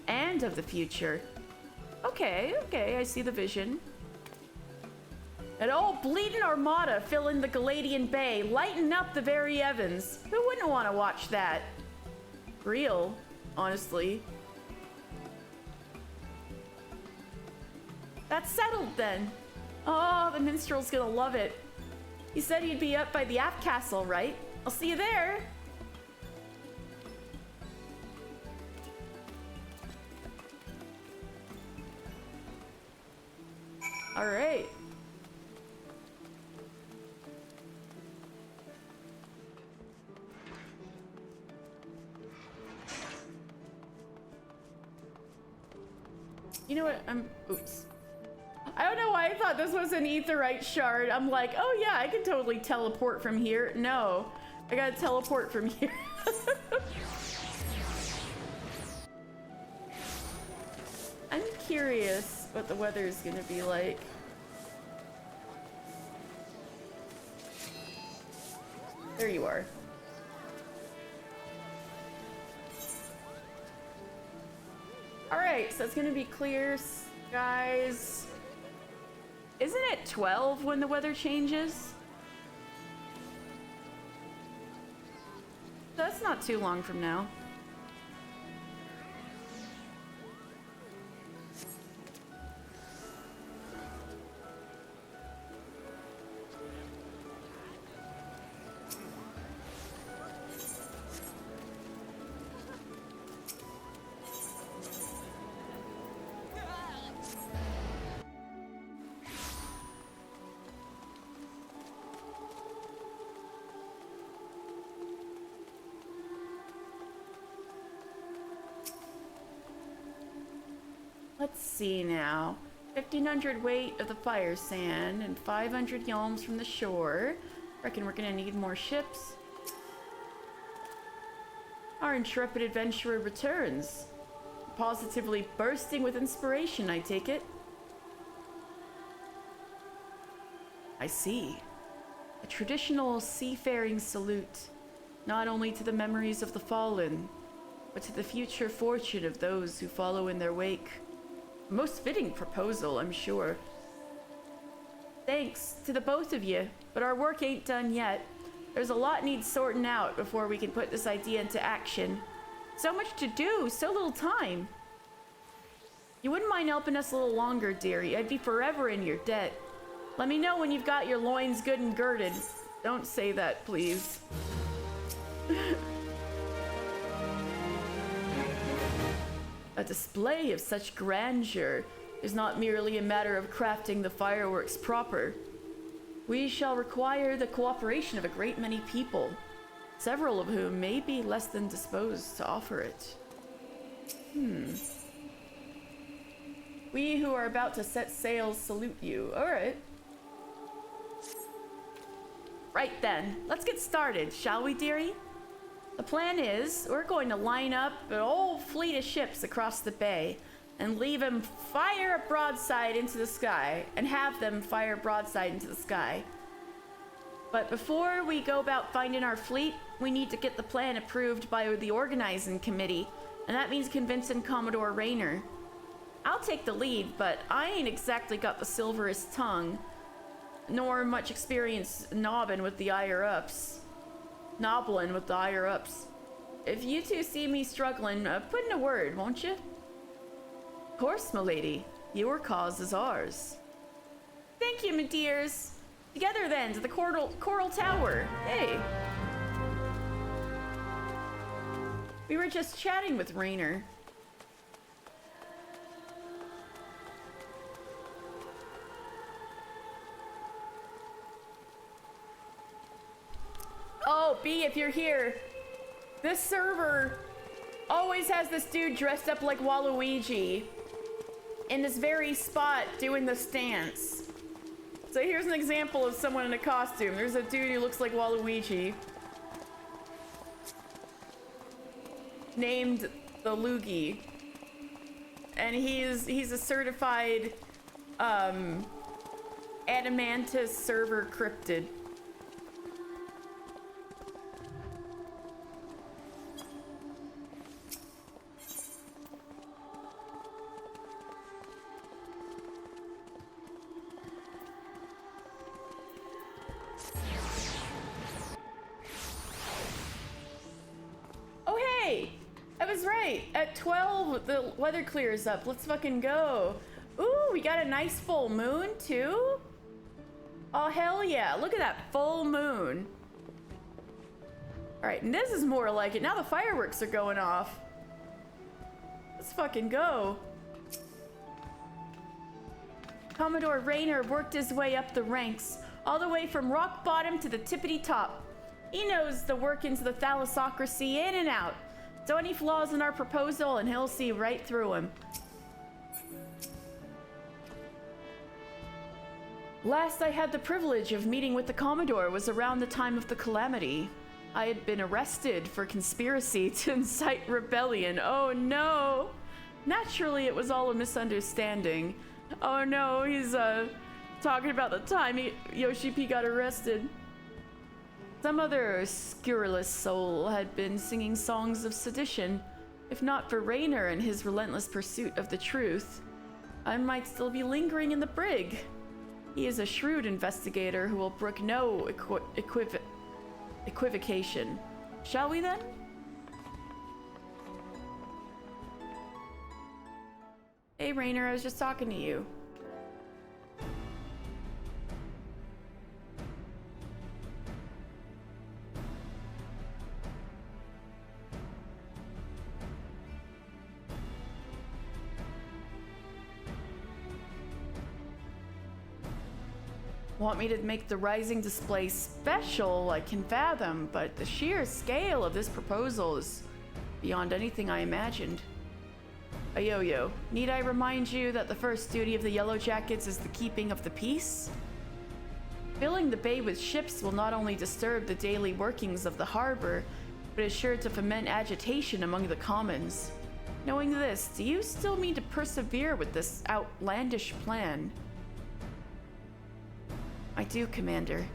and of the future. Okay, I see the vision. An old bleeding armada filling the Galadian Bay, lighting up the very Evans. Who wouldn't want to watch that? Real, honestly. That's settled then. Oh, the minstrel's gonna love it. He said he'd be up by the aft castle, right? I'll see you there. All right. You know what? Oops. I don't know why I thought this was an aetheryte shard. I'm like, oh yeah, I can totally teleport from here. No, I gotta teleport from here. I'm curious what the weather is gonna be like. There you are. All right, so it's gonna be clear skies. Isn't it 12 when the weather changes? That's not too long from now. Let's see now. 1,500 weight of the fire sand and 500 yalms from the shore. Reckon we're gonna need more ships. Our intrepid adventurer returns. Positively bursting with inspiration, I take it. I see. A traditional seafaring salute, not only to the memories of the fallen, but to the future fortune of those who follow in their wake. A most fitting proposal, I'm sure. Thanks to the both of you, but our work ain't done yet. There's a lot needs sorting out before we can put this idea into action. So much to do, so little time. You wouldn't mind helping us a little longer, dearie. I'd be forever in your debt. Let me know when you've got your loins good and girded. Don't say that, please. A display of such grandeur is not merely a matter of crafting the fireworks proper. We shall require the cooperation of a great many people, several of whom may be less than disposed to offer it. We who are about to set sails salute you. All right. Right then, let's get started, shall we, dearie? The plan is, we're going to line up an whole fleet of ships across the bay and leave them fire broadside into the sky, and have them fire broadside into the sky. But before we go about finding our fleet, we need to get the plan approved by the organizing committee, and that means convincing Commodore Rayner. I'll take the lead, but I ain't exactly got the silverest tongue, nor much experience nobbling with the higher-ups. If you two see me struggling, put in a word, won't you? Of course, m'lady. Your cause is ours. Thank you, my dears. Together then, to the Coral Tower. Hey. We were just chatting with Rayner. Oh, B, if you're here, this server always has this dude dressed up like Waluigi in this very spot doing the stance. So here's an example of someone in a costume. There's a dude who looks like Waluigi, named the Loogie, and he's a certified Adamantus server cryptid. At 12, the weather clears up. Let's fucking go. Ooh, we got a nice full moon, too? Oh, hell yeah. Look at that full moon. All right, and this is more like it. Now the fireworks are going off. Let's fucking go. Commodore Rayner worked his way up the ranks, all the way from rock bottom to the tippity top. He knows the workings of the thalassocracy in and out. So any flaws in our proposal and he'll see right through them. Last I had the privilege of meeting with the Commodore was around the time of the calamity. I had been arrested for conspiracy to incite rebellion. Oh no! Naturally it was all a misunderstanding. Oh no, he's talking about the time Yoshi P got arrested. Some other scurrilous soul had been singing songs of sedition. If not for Rayner and his relentless pursuit of the truth, I might still be lingering in the brig. He is a shrewd investigator who will brook no equivocation. Shall we then? Hey Rayner, I was just talking to you. Want me to make the Rising display special? I can fathom, but the sheer scale of this proposal is beyond anything I imagined. Ayoyo, need I remind you that the first duty of the Yellow Jackets is the keeping of the peace? Filling the bay with ships will not only disturb the daily workings of the harbor, but is sure to foment agitation among the commons. Knowing this, do you still mean to persevere with this outlandish plan? I do, Commander.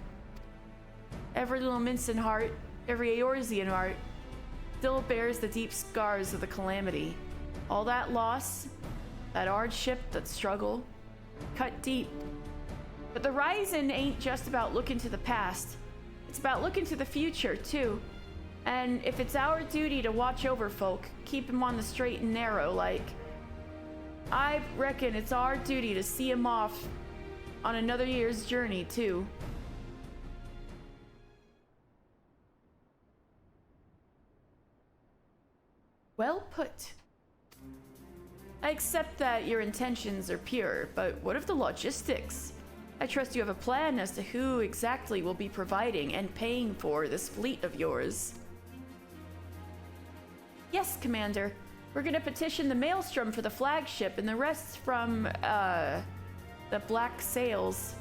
Every little Mincin heart, every Eorzean heart, still bears the deep scars of the calamity. All that loss, that hardship, that struggle, cut deep. But the Rising ain't just about looking to the past. It's about looking to the future, too. And if it's our duty to watch over folk, keep 'em on the straight and narrow, like, I reckon it's our duty to see 'em off on another year's journey, too. Well put. I accept that your intentions are pure, but what of the logistics? I trust you have a plan as to who exactly will be providing and paying for this fleet of yours. Yes, Commander. We're gonna petition the Maelstrom for the flagship and the rest from, the Black Sails.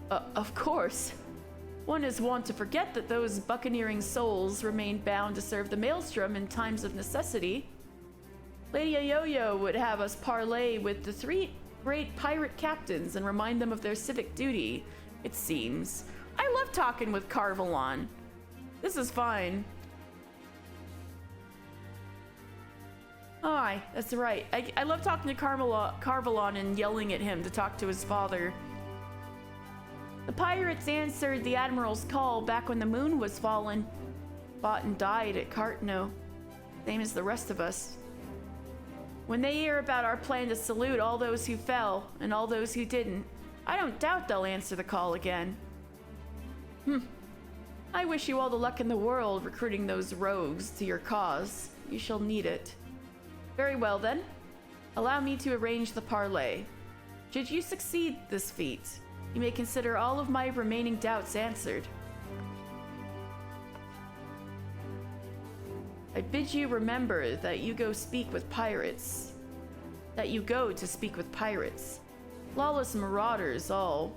Of course. One is wont to forget that those buccaneering souls remain bound to serve the Maelstrom in times of necessity. Lady Ayoyo would have us parley with the 3 great pirate captains and remind them of their civic duty, it seems. I love talking with Carvalon. This is fine. Aye, that's right. I love talking to Carvalon and yelling at him to talk to his father. The pirates answered the Admiral's call back when the moon was fallen. Fought and died at Cartno. Same as the rest of us. When they hear about our plan to salute all those who fell and all those who didn't, I don't doubt they'll answer the call again. I wish you all the luck in the world recruiting those rogues to your cause. You shall need it. Very well then. Allow me to arrange the parley. Should you succeed this feat, you may consider all of my remaining doubts answered. I bid you remember that you go to speak with pirates. Lawless marauders all.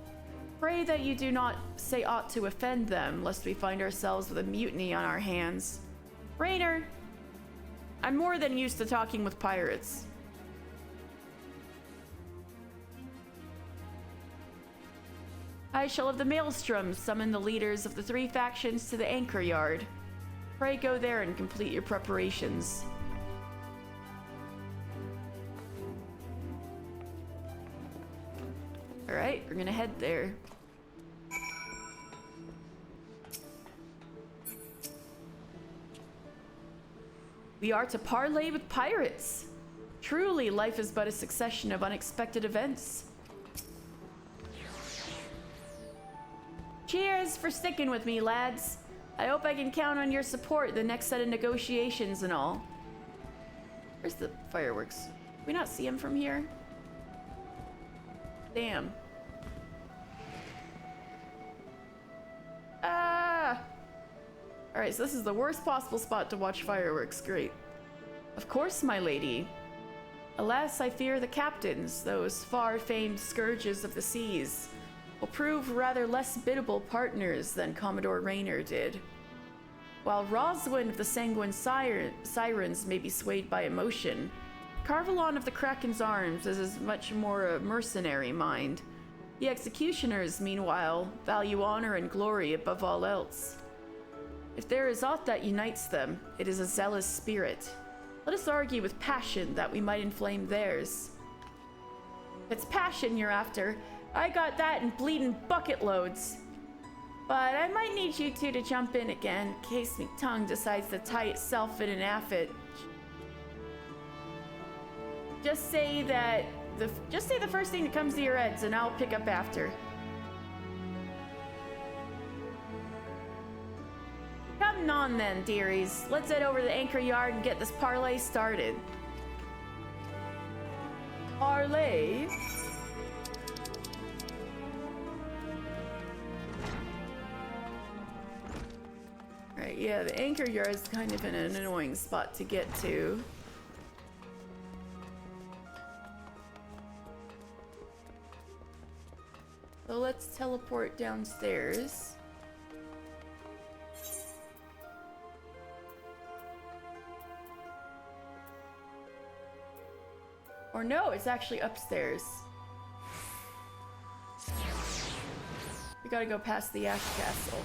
Pray that you do not say aught to offend them, lest we find ourselves with a mutiny on our hands. Raynor, I'm more than used to talking with pirates. I shall of the Maelstrom summon the leaders of the 3 factions to the anchor yard. Pray go there and complete your preparations. Alright, we're gonna head there. We are to parley with pirates. Truly, life is but a succession of unexpected events. Cheers for sticking with me, lads. I hope I can count on your support the next set of negotiations and all. Where's the fireworks? Can we not see them from here? Damn. Ah! Alright, so this is the worst possible spot to watch fireworks. Great. Of course, my lady. Alas, I fear the captains, those far-famed scourges of the seas, will prove rather less biddable partners than Commodore Raynor did. While Roswin of the Sanguine Sirens may be swayed by emotion, Carvalon of the Kraken's Arms is as much more a mercenary mind. The executioners, meanwhile, value honor and glory above all else. If there is aught that unites them, it is a zealous spirit. Let us argue with passion that we might inflame theirs. If it's passion you're after, I got that in bleeding bucket loads. But I might need you two to jump in again in case me tongue decides to tie itself in an affit. Just say the first thing that comes to your heads and I'll pick up after. Come on then, dearies. Let's head over to the anchor yard and get this parley started. Parley? Right, yeah, the anchor yard is kind of in an annoying spot to get to. So let's teleport downstairs. Or no, it's actually upstairs. We gotta go past the Ash Castle.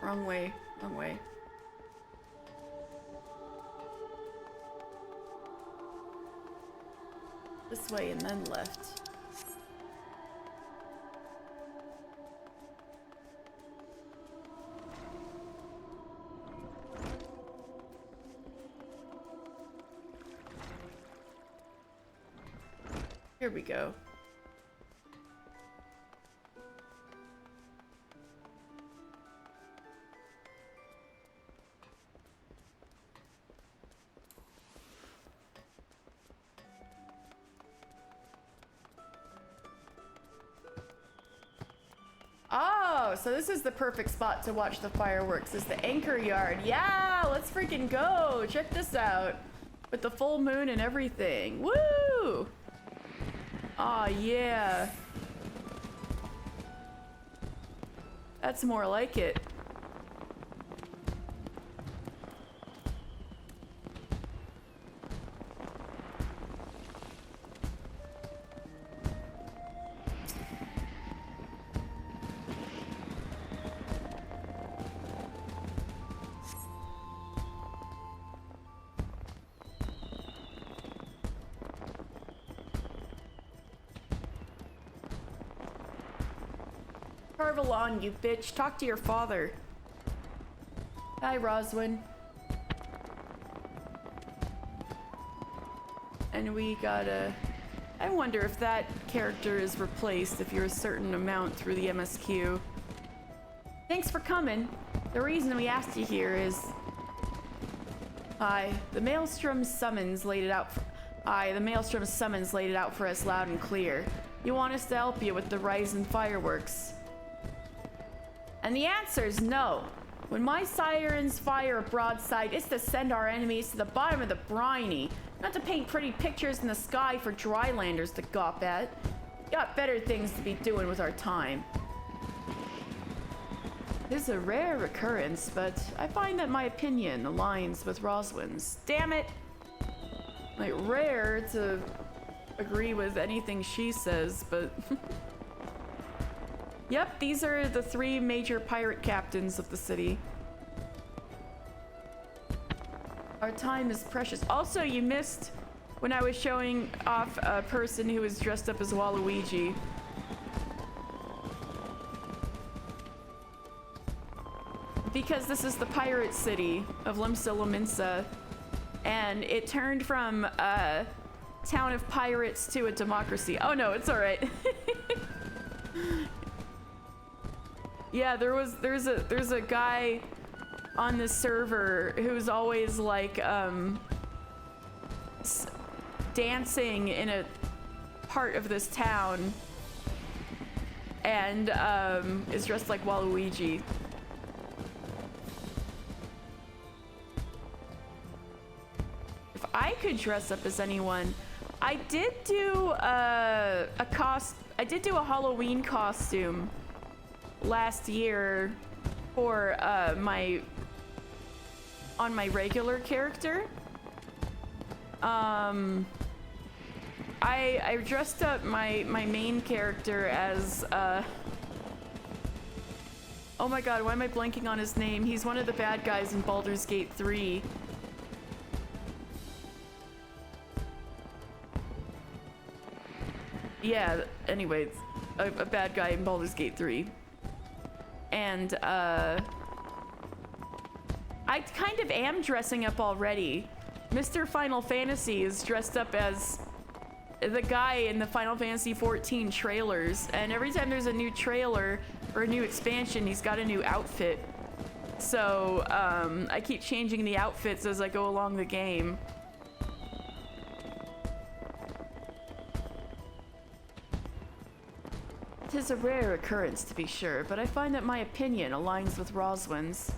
Wrong way. Wrong way. This way and then left. Here we go. Oh, so this is the perfect spot to watch the fireworks, is the anchor yard. Yeah, let's freaking go. Check this out. With the full moon and everything. Woo! Aw, yeah. That's more like it. Carvalon, you bitch. Talk to your father. Hi, Roswin. And we gotta... I wonder if that character is replaced if you're a certain amount through the MSQ. Thanks for coming. The reason we asked you here is... the Maelstrom summons laid it out for... the Maelstrom summons laid it out for us loud and clear. You want us to help you with the Ryzen fireworks. And the answer is no. When my sirens fire a broadside, it's to send our enemies to the bottom of the briny, not to paint pretty pictures in the sky for drylanders to gawp at. Got better things to be doing with our time. This is a rare occurrence, but I find that my opinion aligns with Roswin's. Damn it! Like, rare to agree with anything she says, but... Yep, these are the 3 major pirate captains of the city. Our time is precious. Also, you missed when I was showing off a person who was dressed up as Waluigi. Because this is the pirate city of Limsa Lominsa, and it turned from a town of pirates to a democracy. Oh no, it's alright. Yeah, there's a guy on this server who's always like dancing in a part of this town and is dressed like Waluigi. If I could dress up as anyone, I did do a Halloween costume last year for my regular character. I dressed up my main character as oh my god, why am I blanking on his name? He's one of the bad guys in Baldur's Gate 3. Yeah, anyways, a bad guy in Baldur's Gate 3. And I kind of am dressing up already. Mr. Final Fantasy is dressed up as the guy in the Final Fantasy 14 trailers, and every time there's a new trailer or a new expansion, he's got a new outfit. So I keep changing the outfits as I go along the game. It is a rare occurrence, to be sure, but I find that my opinion aligns with Roswin's.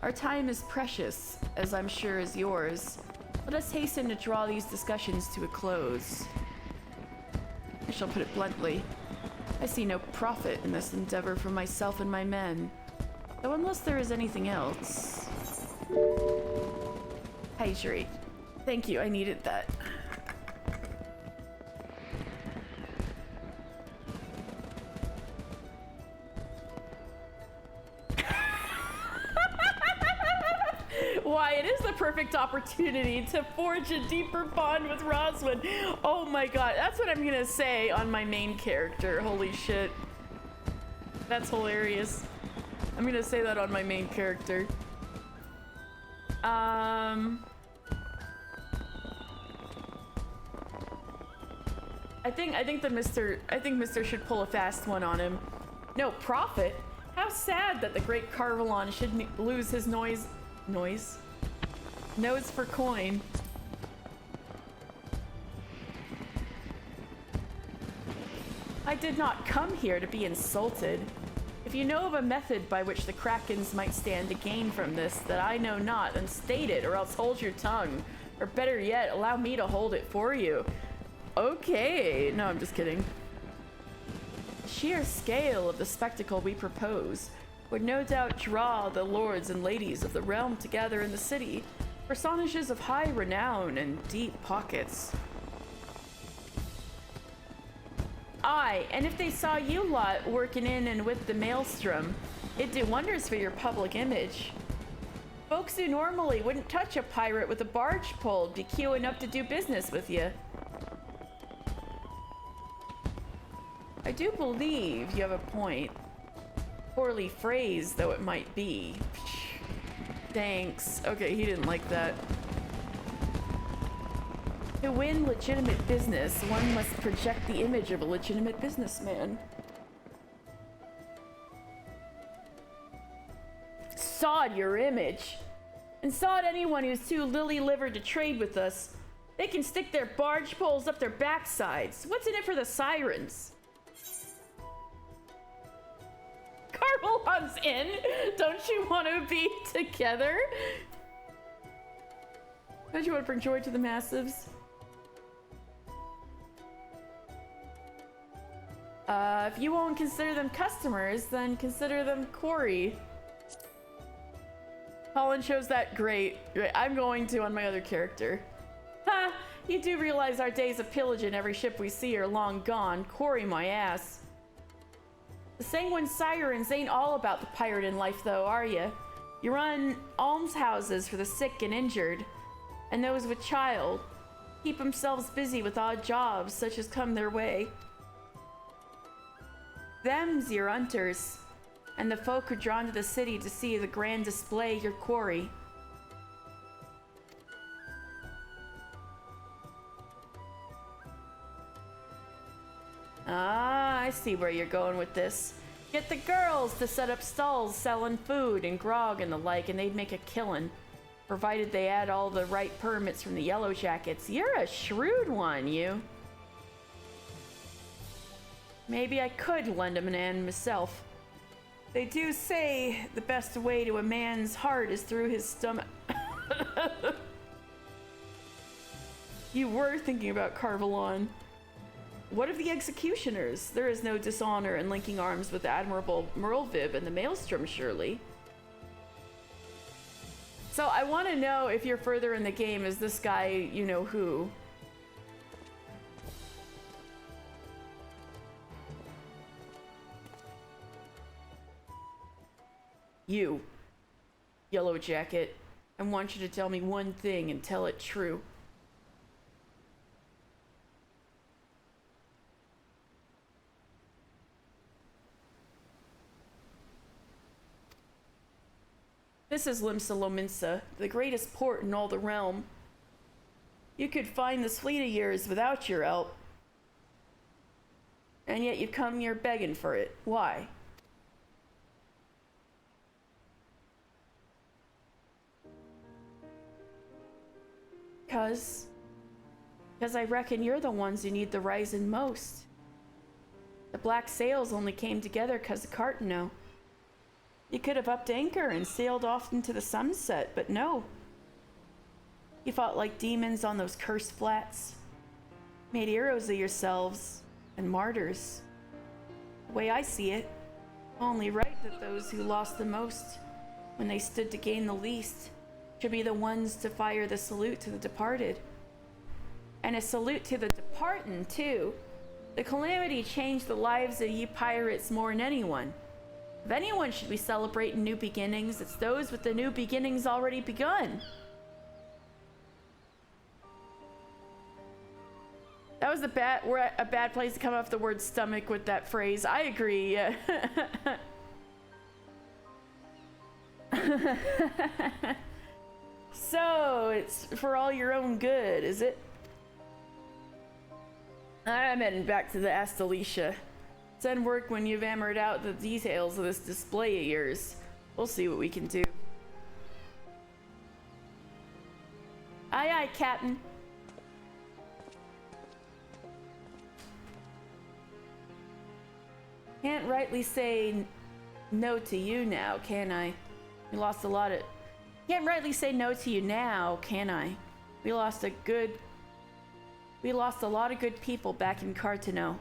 Our time is precious, as I'm sure is yours. Let us hasten to draw these discussions to a close. I shall put it bluntly. I see no profit in this endeavor for myself and my men. Though unless there is anything else... Hydrate. Thank you, I needed that. the perfect opportunity to forge a deeper bond with Roswin. Oh my god, that's what I'm gonna say on my main character. Holy shit. That's hilarious. I'm gonna say that on my main character. I think Mr. should pull a fast one on him. No profit? How sad that the great Carvalon should lose his nose for coin. I did not come here to be insulted. If you know of a method by which the Krakens might stand to gain from this that I know not, then state it, or else hold your tongue. Or better yet, allow me to hold it for you. Okay. No, I'm just kidding. The sheer scale of the spectacle we propose would no doubt draw the lords and ladies of the realm together in the city, personages of high renown and deep pockets. Aye, and if they saw you lot working in and with the Maelstrom, it'd do wonders for your public image. Folks who normally wouldn't touch a pirate with a barge pull'd be queuing up to do business with you. I do believe you have a point. Poorly phrased though it might be. Thanks. Okay, he didn't like that. To win legitimate business, one must project the image of a legitimate businessman. Sod your image. And sod anyone who's too lily-livered to trade with us. They can stick their barge poles up their backsides. What's in it for the sirens? Carvalon's in. Don't you want to be together? Don't you want to bring joy to the massives? If you won't consider them customers, then consider them quarry. Colin chose that great. I'm going to on my other character. Ha! You do realize our days of pillaging every ship we see are long gone. Quarry my ass. The Sanguine Sirens ain't all about the pirate in life though, are ya? You run almshouses for the sick and injured, and those with child. Keep themselves busy with odd jobs such as come their way. Them's your hunters, and the folk are drawn to the city to see the grand display your quarry. Ah, I see where you're going with this. Get the girls to set up stalls selling food and grog and the like, and they'd make a killing, provided they had all the right permits from the Yellow Jackets. You're a shrewd one, you. Maybe I could lend him an hand myself. They do say the best way to a man's heart is through his stomach. You were thinking about Carvalon. What of the executioners? There is no dishonor in linking arms with Admiral Merlviv and the Maelstrom, surely. So I want to know if you're further in the game, is this guy you know who? You, Yellow Jacket, I want you to tell me one thing and tell it true. This is Limsa Lominsa, the greatest port in all the realm. You could find this fleet of yours without your help. And yet you come here begging for it. Why? Because I reckon you're the ones who need the rising most. The black sails only came together because of Cartano. You could have upped anchor and sailed off into the sunset, but no. You fought like demons on those cursed flats. Made heroes of yourselves and martyrs. The way I see it, only right that those who lost the most when they stood to gain the least should be the ones to fire the salute to the departed. And a salute to the departing, too. The calamity changed the lives of ye pirates more than anyone. If anyone should be celebrating new beginnings, it's those with the new beginnings already begun. That was we're at a bad place to come off the word stomach with that phrase. I agree. Yeah. So, it's for all your own good, is it? I'm heading back to the Astalicia. Send work when you've hammered out the details of this display of yours. We'll see what we can do. Aye, aye, Captain. Can't rightly say no to you now, can I? We lost a lot of... Can't rightly say no to you now, can I? We lost a lot of good people back in Cartano.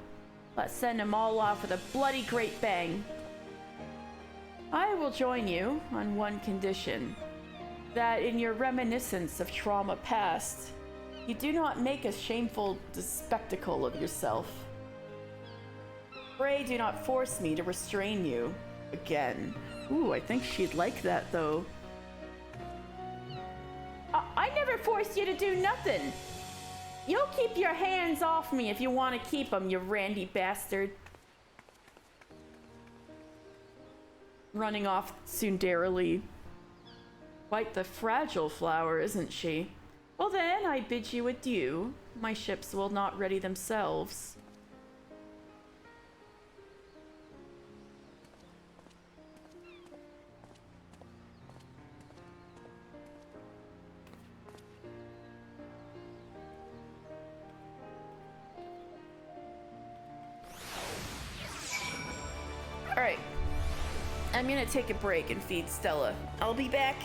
Let's send them all off with a bloody great bang. I will join you on one condition. That in your reminiscence of trauma past, you do not make a shameful spectacle of yourself. Pray do not force me to restrain you again. Ooh, I think she'd like that though. I never forced you to do nothing. You'll keep your hands off me if you want to keep them, you randy bastard. Running off tsunderily. Quite the fragile flower, isn't she? Well then, I bid you adieu. My ships will not ready themselves. Alright. I'm gonna take a break and feed Stella. I'll be back.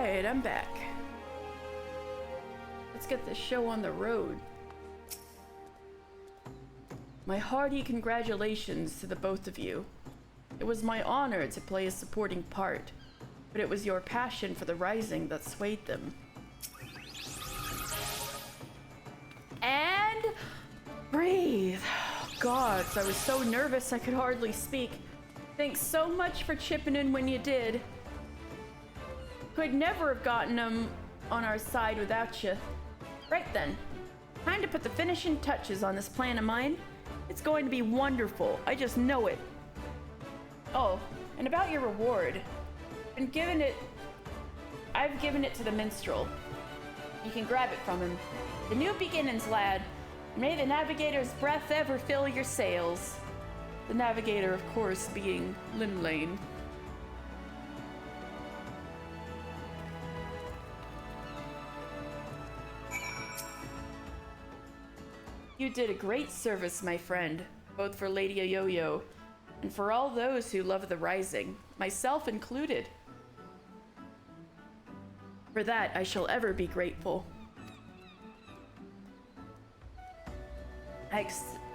Alright, I'm back. Let's get this show on the road. My hearty congratulations to the both of you. It was my honor to play a supporting part, but it was your passion for the Rising that swayed them. And breathe. Gods, I was so nervous I could hardly speak. Thanks so much for chipping in when you did. Could never have gotten them on our side without you. Right then, time to put the finishing touches on this plan of mine. It's going to be wonderful. I just know it. Oh, and about your reward. I've given it to the minstrel. You can grab it from him. The new beginnings, lad. May the navigator's breath ever fill your sails. The navigator, of course, being Linlane. You did a great service, my friend, both for Lady Yo-Yo and for all those who love the Rising, myself included. For that, I shall ever be grateful. I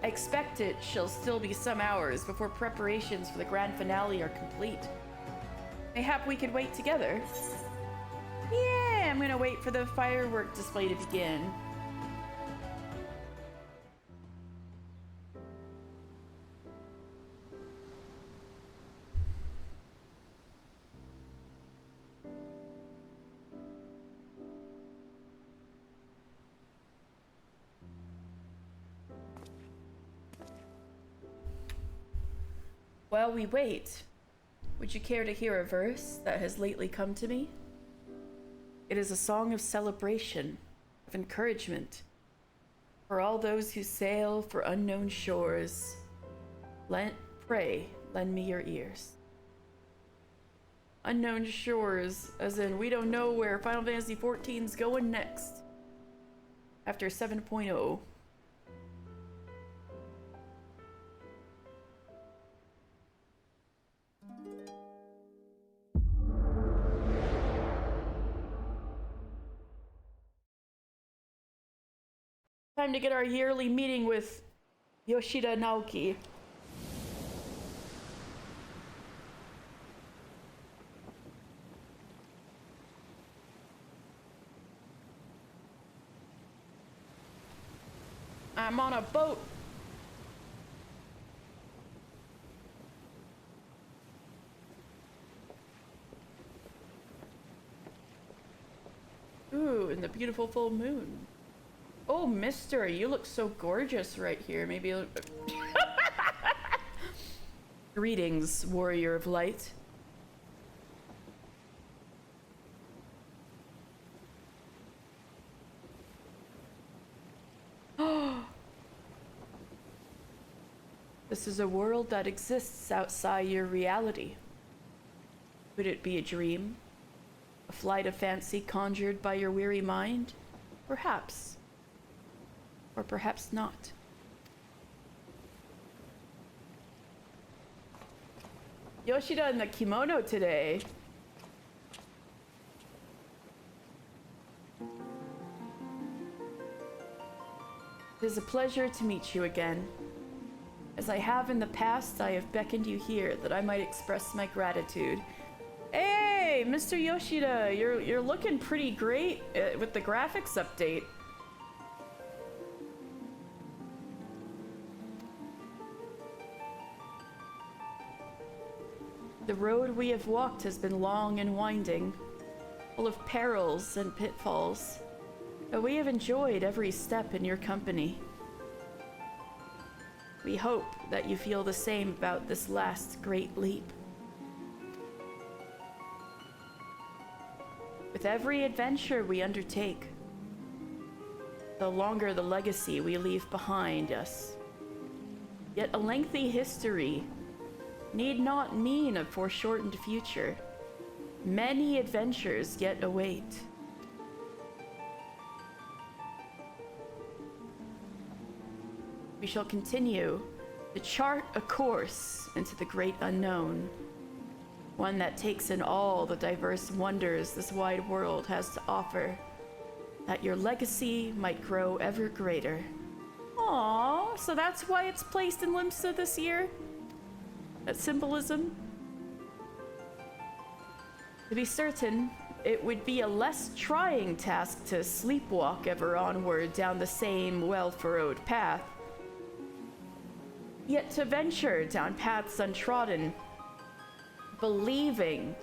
expect it shall still be some hours before preparations for the grand finale are complete. Mayhap we could wait together? Yeah, I'm gonna wait for the firework display to begin. While we wait, would you care to hear a verse that has lately come to me? It is a song of celebration, of encouragement, for all those who sail for unknown shores. Pray, lend me your ears. Unknown shores, as in we don't know where Final Fantasy XIV's going next. After 7.0. Time to get our yearly meeting with Yoshida Naoki. I'm on a boat. Ooh, in the beautiful full moon. Oh, mister, you look so gorgeous right here. Maybe a Greetings, warrior of light. This is a world that exists outside your reality. Could it be a dream? A flight of fancy conjured by your weary mind? Perhaps. Or perhaps not. Yoshida in the kimono today. It is a pleasure to meet you again. As I have in the past, I have beckoned you here that I might express my gratitude. Hey, Mr. Yoshida, you're looking pretty great with the graphics update. The road we have walked has been long and winding, full of perils and pitfalls, but we have enjoyed every step in your company. We hope that you feel the same about this last great leap. With every adventure we undertake, the longer the legacy we leave behind us. Yet a lengthy history need not mean a foreshortened future. Many adventures yet await. We shall continue to chart a course into the great unknown. one that takes in all the diverse wonders this wide world has to offer, that your legacy might grow ever greater. Aww, so that's why it's placed in Limsa this year? That symbolism? To be certain, it would be a less trying task to sleepwalk ever onward down the same well-furrowed path. Yet to venture down paths untrodden, believing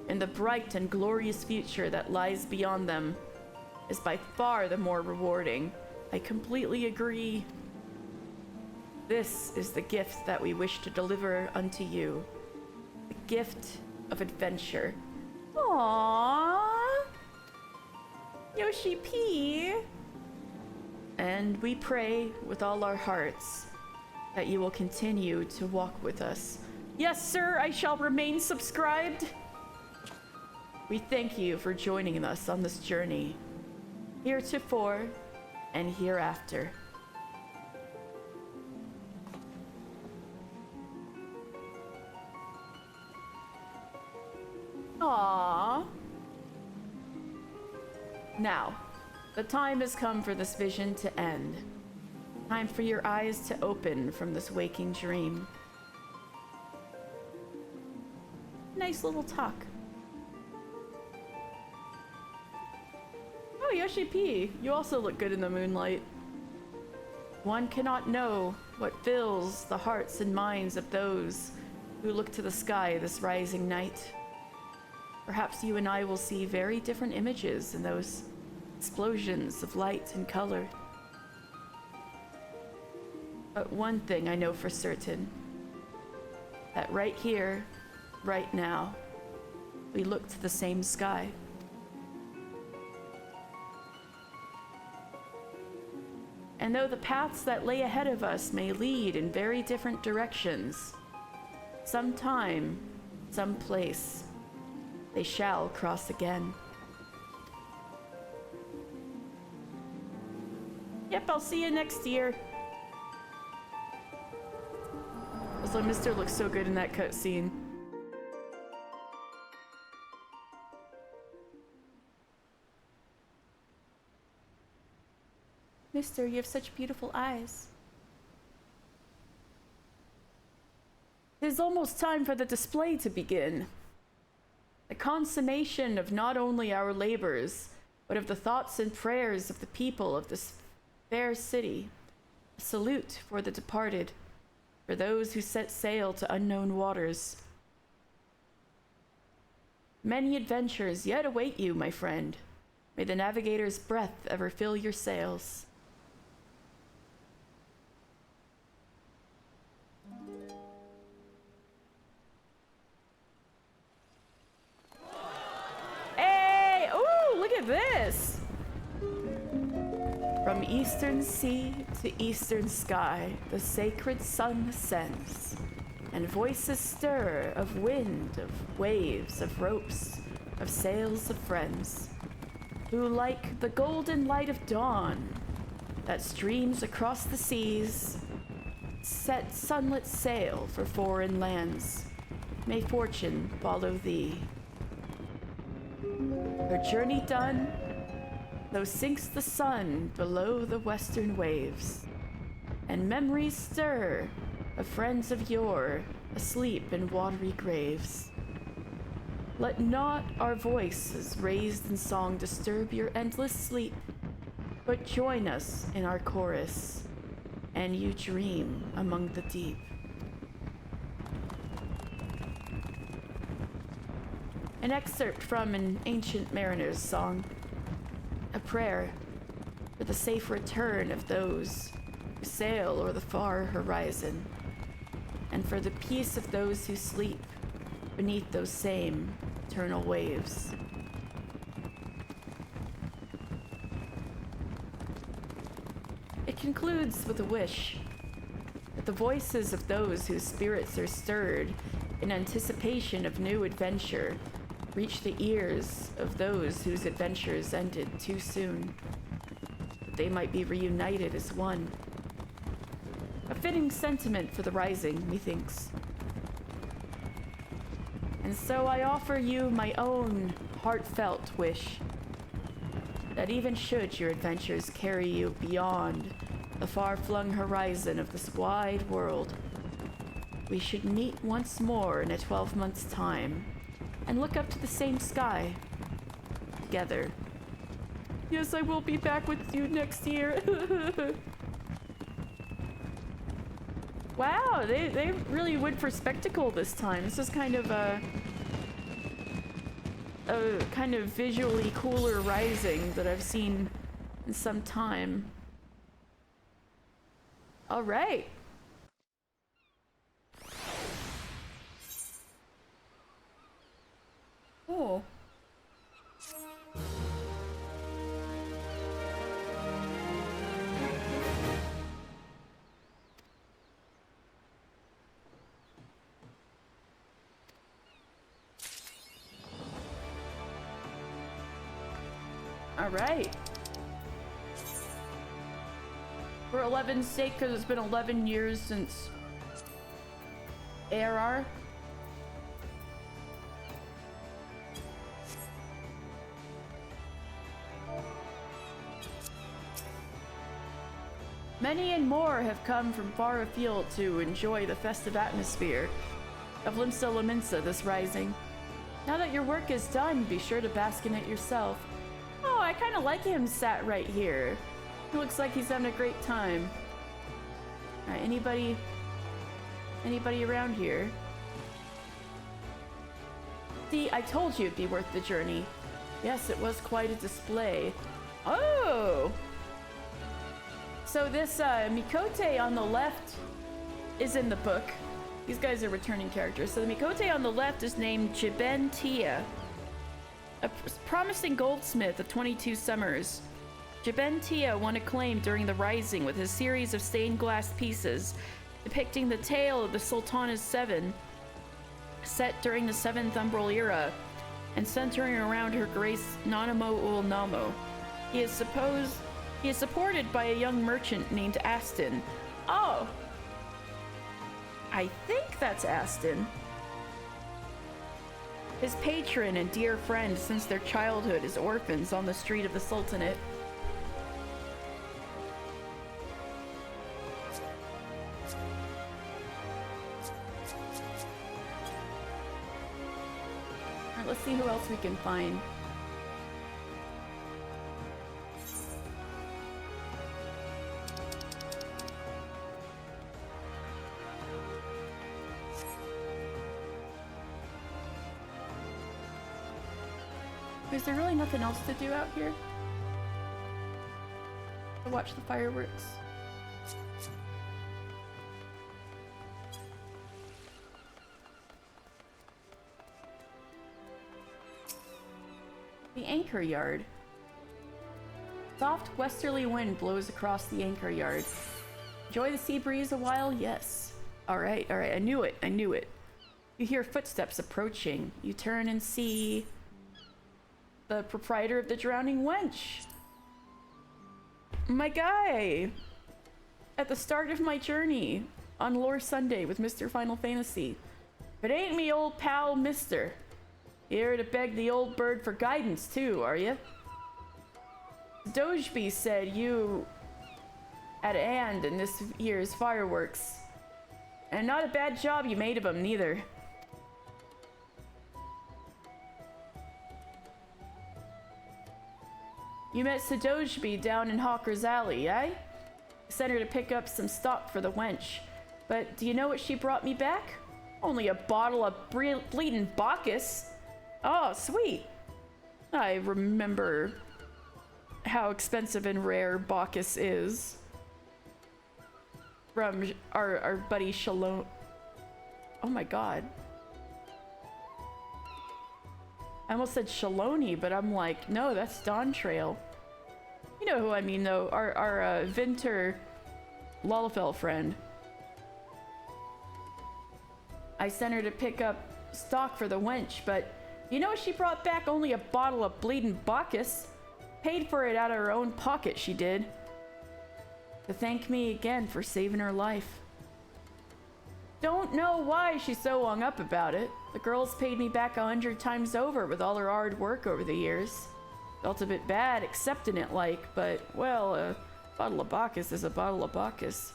in the bright and glorious future that lies beyond them, is by far the more rewarding. I completely agree. This is the gift that we wish to deliver unto you. The gift of adventure. Aww! Yoshi P! And we pray with all our hearts that you will continue to walk with us. Yes, sir, I shall remain subscribed. We thank you for joining us on this journey, heretofore and hereafter. Aww. Now, the time has come for this vision to end. Time for your eyes to open from this waking dream. Nice little talk. Oh, Yoshi P, you also look good in the moonlight. One cannot know what fills the hearts and minds of those who look to the sky this rising night. Perhaps you and I will see very different images in those explosions of light and color. But one thing I know for certain, that right here, right now, we look to the same sky. And though the paths that lay ahead of us may lead in very different directions, sometime, someplace, they shall cross again. Yep, I'll see you next year. Also, Mr. looks so good in that cutscene. Mister, you have such beautiful eyes. It is almost time for the display to begin. The consummation of not only our labors, but of the thoughts and prayers of the people of this fair city. A salute for the departed, for those who set sail to unknown waters. Many adventures yet await you, my friend. May the navigator's breath ever fill your sails. Hey! Ooh, look at this! From eastern sea to eastern sky, the sacred sun ascends, and voices stir of wind, of waves, of ropes, of sails of friends, who like the golden light of dawn that streams across the seas, set sunlit sail for foreign lands. May fortune follow thee. Her journey done, though sinks the sun below the western waves, and memories stir of friends of yore asleep in watery graves. Let not our voices raised in song disturb your endless sleep, but join us in our chorus, and you dream among the deep. An excerpt from an ancient mariner's song, a prayer for the safe return of those who sail o'er the far horizon, and for the peace of those who sleep beneath those same eternal waves. It concludes with a wish that the voices of those whose spirits are stirred in anticipation of new adventure reach the ears of those whose adventures ended too soon, that they might be reunited as one. A fitting sentiment for the rising, methinks. And And so I offer you my own heartfelt wish that even should your adventures carry you beyond the far-flung horizon of this wide world, we should meet once more in a 12 months' time and look up to the same sky together. Yes, I will be back with you next year. Wow, they really went for spectacle this time. This is kind of a kind of visually cooler Rising that I've seen in some time. All right. Oh. All right. For 11's sake, because it's been 11 years since ARR. Many and more have come from far afield to enjoy the festive atmosphere of Limsa Lominsa this Rising. Now that your work is done, be sure to bask in it yourself. Oh, I kind of like him sat right here. He looks like he's having a great time. Alright, anybody around here? See, I told you it'd be worth the journey. Yes, it was quite a display. Oh! So this Mikote on the left is in the book. These guys are returning characters. So the Mikote on the left is named Jiben Tia, a promising goldsmith of 22 summers. Jiben Tia won acclaim during the Rising with his series of stained glass pieces depicting the tale of the Sultana's Seven, set during the Seventh Umbral era and centering around her grace Nanamo ul Namo. He is supported by a young merchant named Aston. Oh! I think that's Aston. His patron and dear friend since their childhood as orphans on the street of the Sultanate. Alright, let's see who else we can find. Is there really nothing else to do out here? To watch the fireworks? The anchor yard. Soft westerly wind blows across the anchor yard. Enjoy the sea breeze a while? Yes. Alright, I knew it. You hear footsteps approaching. You turn and see the proprietor of the Drowning Wench. My guy! At the start of my journey on Lore Sunday with Mr. Final Fantasy. But ain't me old pal, Mister. Here to beg the old bird for guidance too, are you? Dojby said you had a hand in this year's fireworks. And not a bad job you made of them, neither. You met Sadojby down in Hawker's Alley, eh? Sent her to pick up some stock for the wench. But do you know what she brought me back? Only a bottle of bleeding Bacchus. Oh, sweet. I remember how expensive and rare Bacchus is. From our buddy Shalom. Oh my god. I almost said Shaloni, but I'm like, no, that's Dawn Trail. You know who I mean, though. Our Vinter Lalafell friend. I sent her to pick up stock for the wench, but you know she brought back only a bottle of bleeding Bacchus. Paid for it out of her own pocket, she did. To thank me again for saving her life. Don't know why she's so hung up about it. The girl's paid me back 100 times over with all her hard work over the years. Felt a bit bad accepting it but, well, a bottle of Bacchus is a bottle of Bacchus.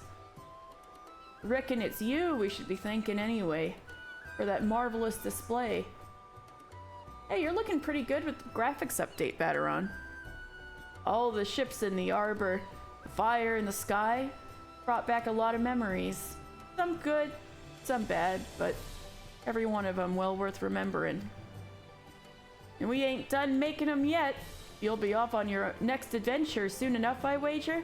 Reckon it's you we should be thanking anyway, for that marvelous display. Hey, you're looking pretty good with the graphics update, Bateron. All the ships in the arbor, the fire in the sky, brought back a lot of memories. Some good, some bad, but every one of them well worth remembering. And we ain't done making them yet. You'll be off on your next adventure soon enough, I wager?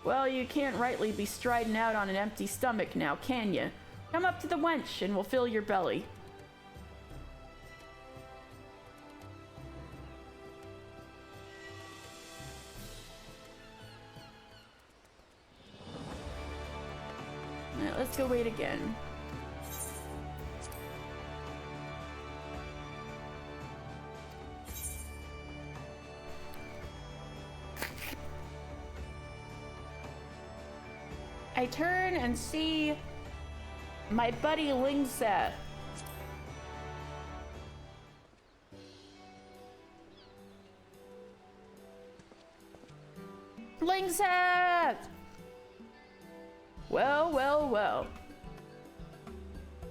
Well, you can't rightly be striding out on an empty stomach now, can you? Come up to the wench and we'll fill your belly. Alright, let's go wait again. I turn and see my buddy Lingseth. Lingseth! Well, well, well.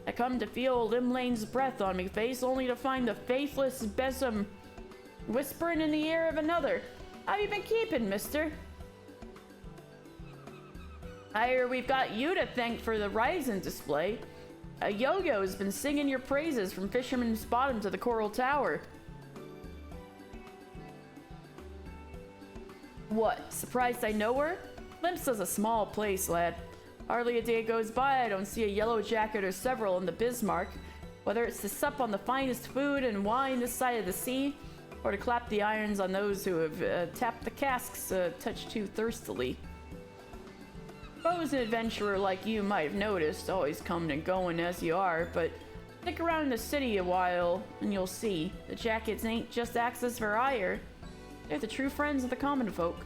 I come to feel Limlane's breath on me face only to find the faithless besom whispering in the ear of another. How you been keeping, mister? I hear we've got you to thank for the Ryzen display. Yo-Yo's been singing your praises from Fisherman's Bottom to the Coral Tower. What, surprised I know her? Limsa's a small place, lad. Hardly a day goes by I don't see a yellow jacket or several in the Bismarck, whether it's to sup on the finest food and wine this side of the sea, or to clap the irons on those who have tapped the casks a touch too thirstily. Suppose an adventurer like you might have noticed, always coming and going as you are, but stick around in the city a while and you'll see the jackets ain't just axes for hire. They're the true friends of the common folk.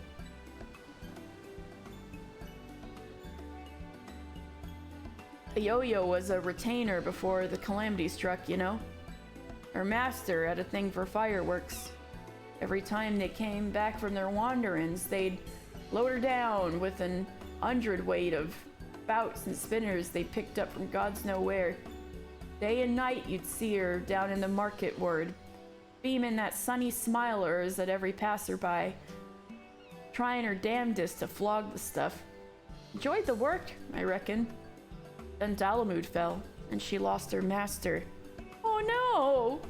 A Yo-Yo was a retainer before the calamity struck, you know. Her master had a thing for fireworks. Every time they came back from their wanderings, they'd load her down with an hundredweight of spouts and spinners they picked up from God's nowhere. Day and night you'd see her down in the market ward, beaming that sunny smile of hers at every passerby, trying her damnedest to flog the stuff. Enjoyed the work, I reckon. Then Dalamud fell, and she lost her master. Oh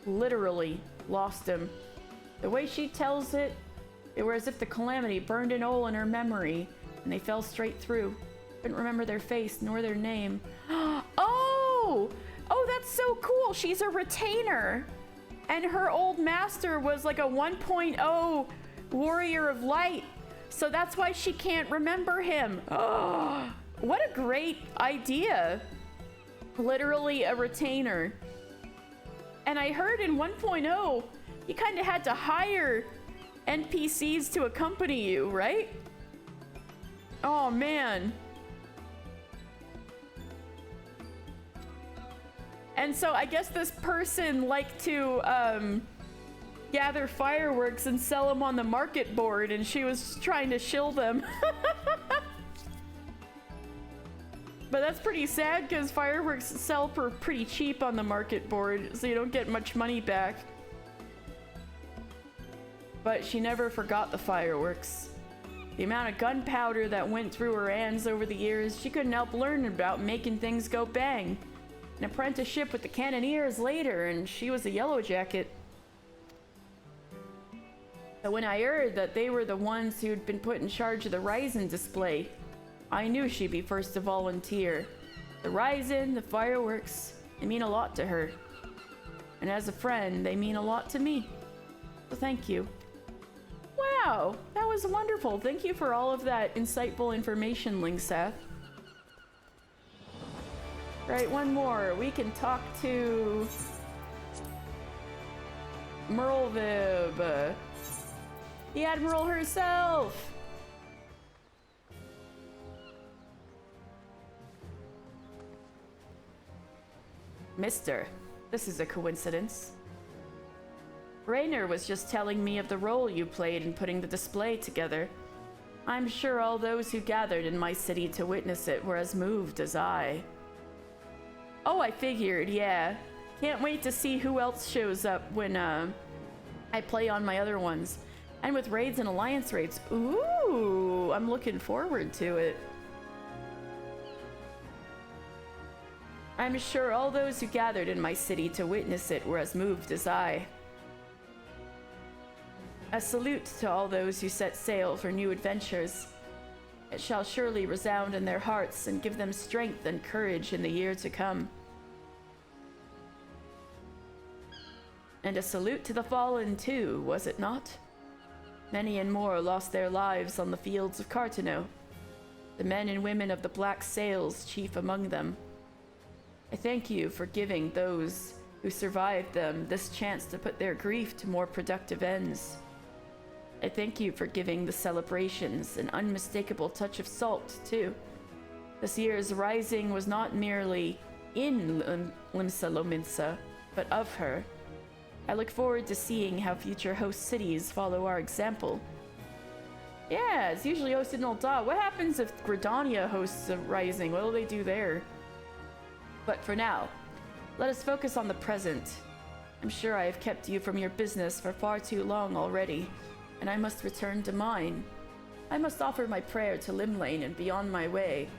no! Literally lost him. The way she tells it, it were as if the calamity burned an hole in her memory, and they fell straight through. Couldn't remember their face nor their name. Oh! Oh, that's so cool! She's a retainer! And her old master was like a 1.0 warrior of light. So that's why she can't remember him. Oh, what a great idea. Literally a retainer. And I heard in 1.0, you kind of had to hire NPCs to accompany you, right? Oh, man. And so I guess this person liked to gather fireworks and sell them on the market board, and she was trying to shill them. But that's pretty sad because fireworks sell for pretty cheap on the market board, so you don't get much money back. But she never forgot the fireworks. The amount of gunpowder that went through her hands over the years, she couldn't help learning about making things go bang. An apprenticeship with the Cannoneers later, and she was a Yellow Jacket. So when I heard that they were the ones who'd been put in charge of the Ryzen display, I knew she'd be first to volunteer. The Ryzen, the fireworks, they mean a lot to her. And as a friend, they mean a lot to me. So thank you. Wow, that was wonderful. Thank you for all of that insightful information, Lingseth. Right, one more. We can talk to Merlvib, the Admiral herself. Mister, this is a coincidence. Raynor was just telling me of the role you played in putting the display together. I'm sure all those who gathered in my city to witness it were as moved as I. Oh, I figured, yeah. Can't wait to see who else shows up when I play on my other ones. And with raids and alliance raids, ooh, I'm looking forward to it. I'm sure all those who gathered in my city to witness it were as moved as I. A salute to all those who set sail for new adventures. It shall surely resound in their hearts and give them strength and courage in the year to come. And a salute to the fallen too, was it not? Many and more lost their lives on the fields of Carteneau. The men and women of the Black Sails chief among them. I thank you for giving those who survived them this chance to put their grief to more productive ends. I thank you for giving the celebrations an unmistakable touch of salt, too. This year's rising was not merely in Limsa Lominsa, but of her. I look forward to seeing how future host cities follow our example. Yeah, it's usually hosted in Ul'dah. What happens if Gridania hosts a rising? What will they do there? But for now, let us focus on the present. I'm sure I have kept you from your business for far too long already, and I must return to mine. I must offer my prayer to Limlane and be on my way.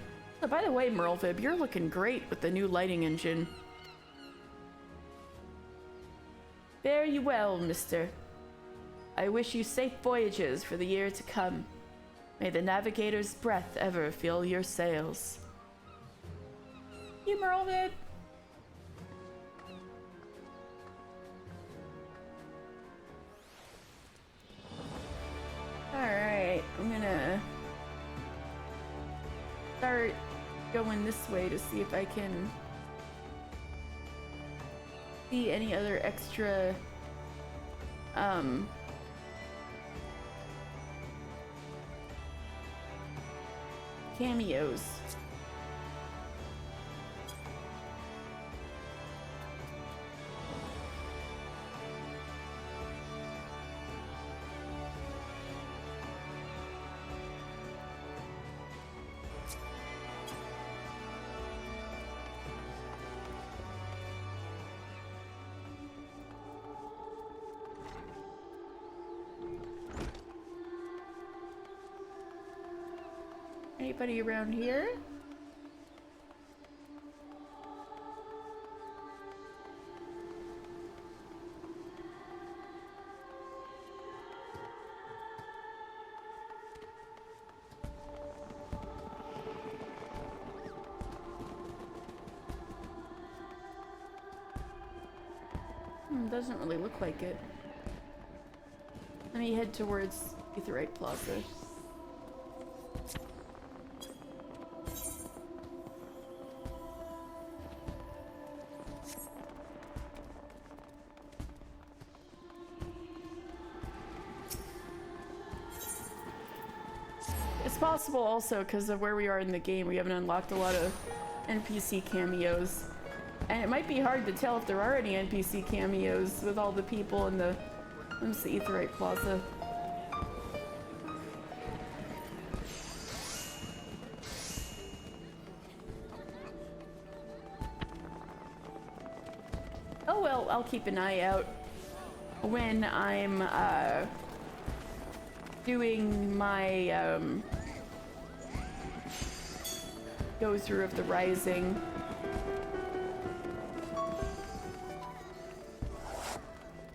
Oh, by the way, Merlvib, you're looking great with the new lighting engine. Fare you well, mister. I wish you safe voyages for the year to come. May the navigator's breath ever fill your sails. You, Merlvib. Alright, I'm gonna start going this way to see if I can see any other extra cameos. Anybody around here? Doesn't really look like it. Let me head towards Aetheryte Plaza. It's possible also because of where we are in the game, we haven't unlocked a lot of NPC cameos. And it might be hard to tell if there are any NPC cameos with all the people in the Aetheryte Plaza. Oh well, I'll keep an eye out when I'm doing my go through of the Rising.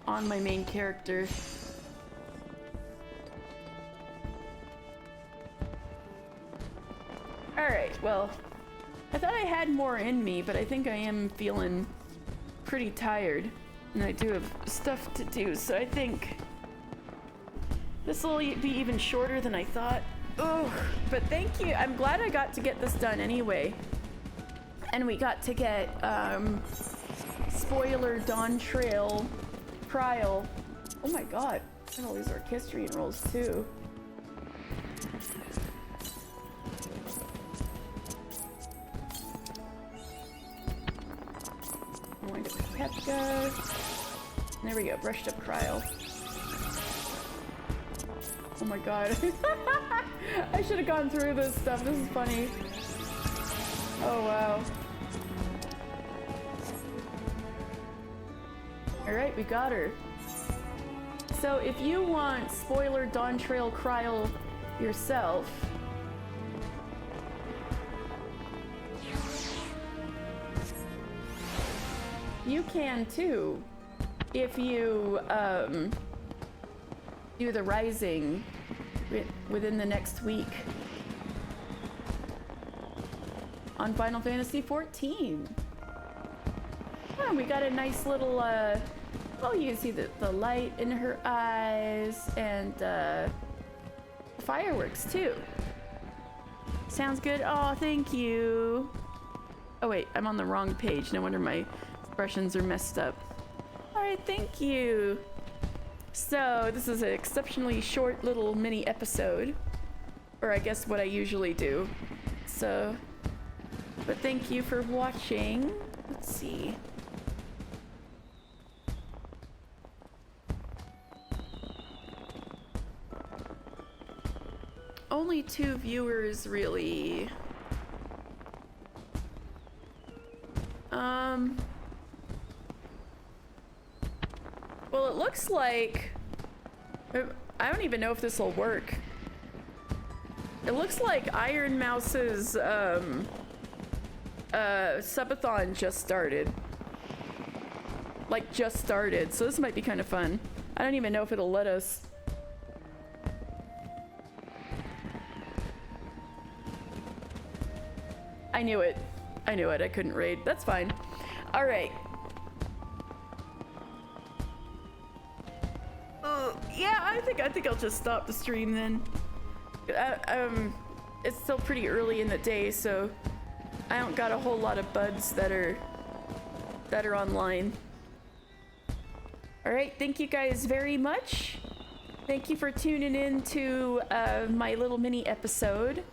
On my main character. Alright, well, I thought I had more in me, but I think I am feeling pretty tired. And I do have stuff to do, so I think this will be even shorter than I thought. Ugh, but thank you. I'm glad I got to get this done anyway. And we got to get, spoiler Dawntrail trial. Oh my god, and all these orchestrion rolls too. Going to Kepka. There we go, brushed up cryo. Oh my god. I should have gone through this stuff. This is funny. Oh wow. Alright, we got her. So if you want spoiler Dawntrail Cryo yourself, you can too. If you do the Rising within the next week on Final Fantasy XIV. Oh, we got a nice little, oh, you can see the light in her eyes and fireworks too. Sounds good. Oh, thank you. Oh wait, I'm on the wrong page. No wonder my expressions are messed up. All right, thank you. So this is an exceptionally short little mini episode, or I guess what I usually do. So, but thank you for watching. Let's see. Only 2 viewers, really. Well, it looks like... I don't even know if this will work. It looks like Iron Mouse's subathon just started. Like, just started. So this might be kind of fun. I don't even know if it'll let us. I knew it. I knew it. I couldn't raid. That's fine. All right. Yeah, I think I'll just stop the stream then. It's still pretty early in the day, so I don't got a whole lot of buds that are online. All right, thank you guys very much. Thank you for tuning in to my little mini episode.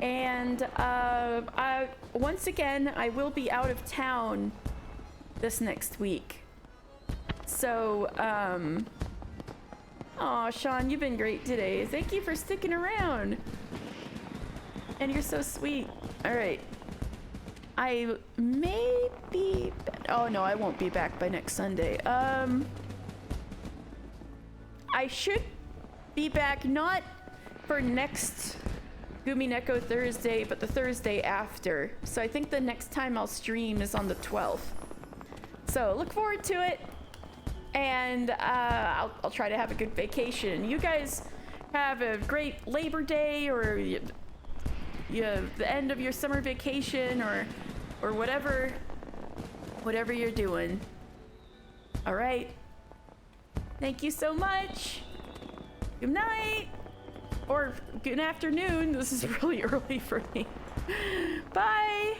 And once again, I will be out of town this next week. So, aw, Sean, you've been great today. Thank you for sticking around. And you're so sweet. All right. I may be... Oh, no, I won't be back by next Sunday. I should be back not for next Gumineko Thursday, but the Thursday after. So I think the next time I'll stream is on the 12th. So look forward to it. And I'll try to have a good vacation. You guys have a great Labor Day, or the end of your summer vacation, or whatever you're doing. All right. Thank you so much. Good night, or good afternoon. This is really early for me. Bye.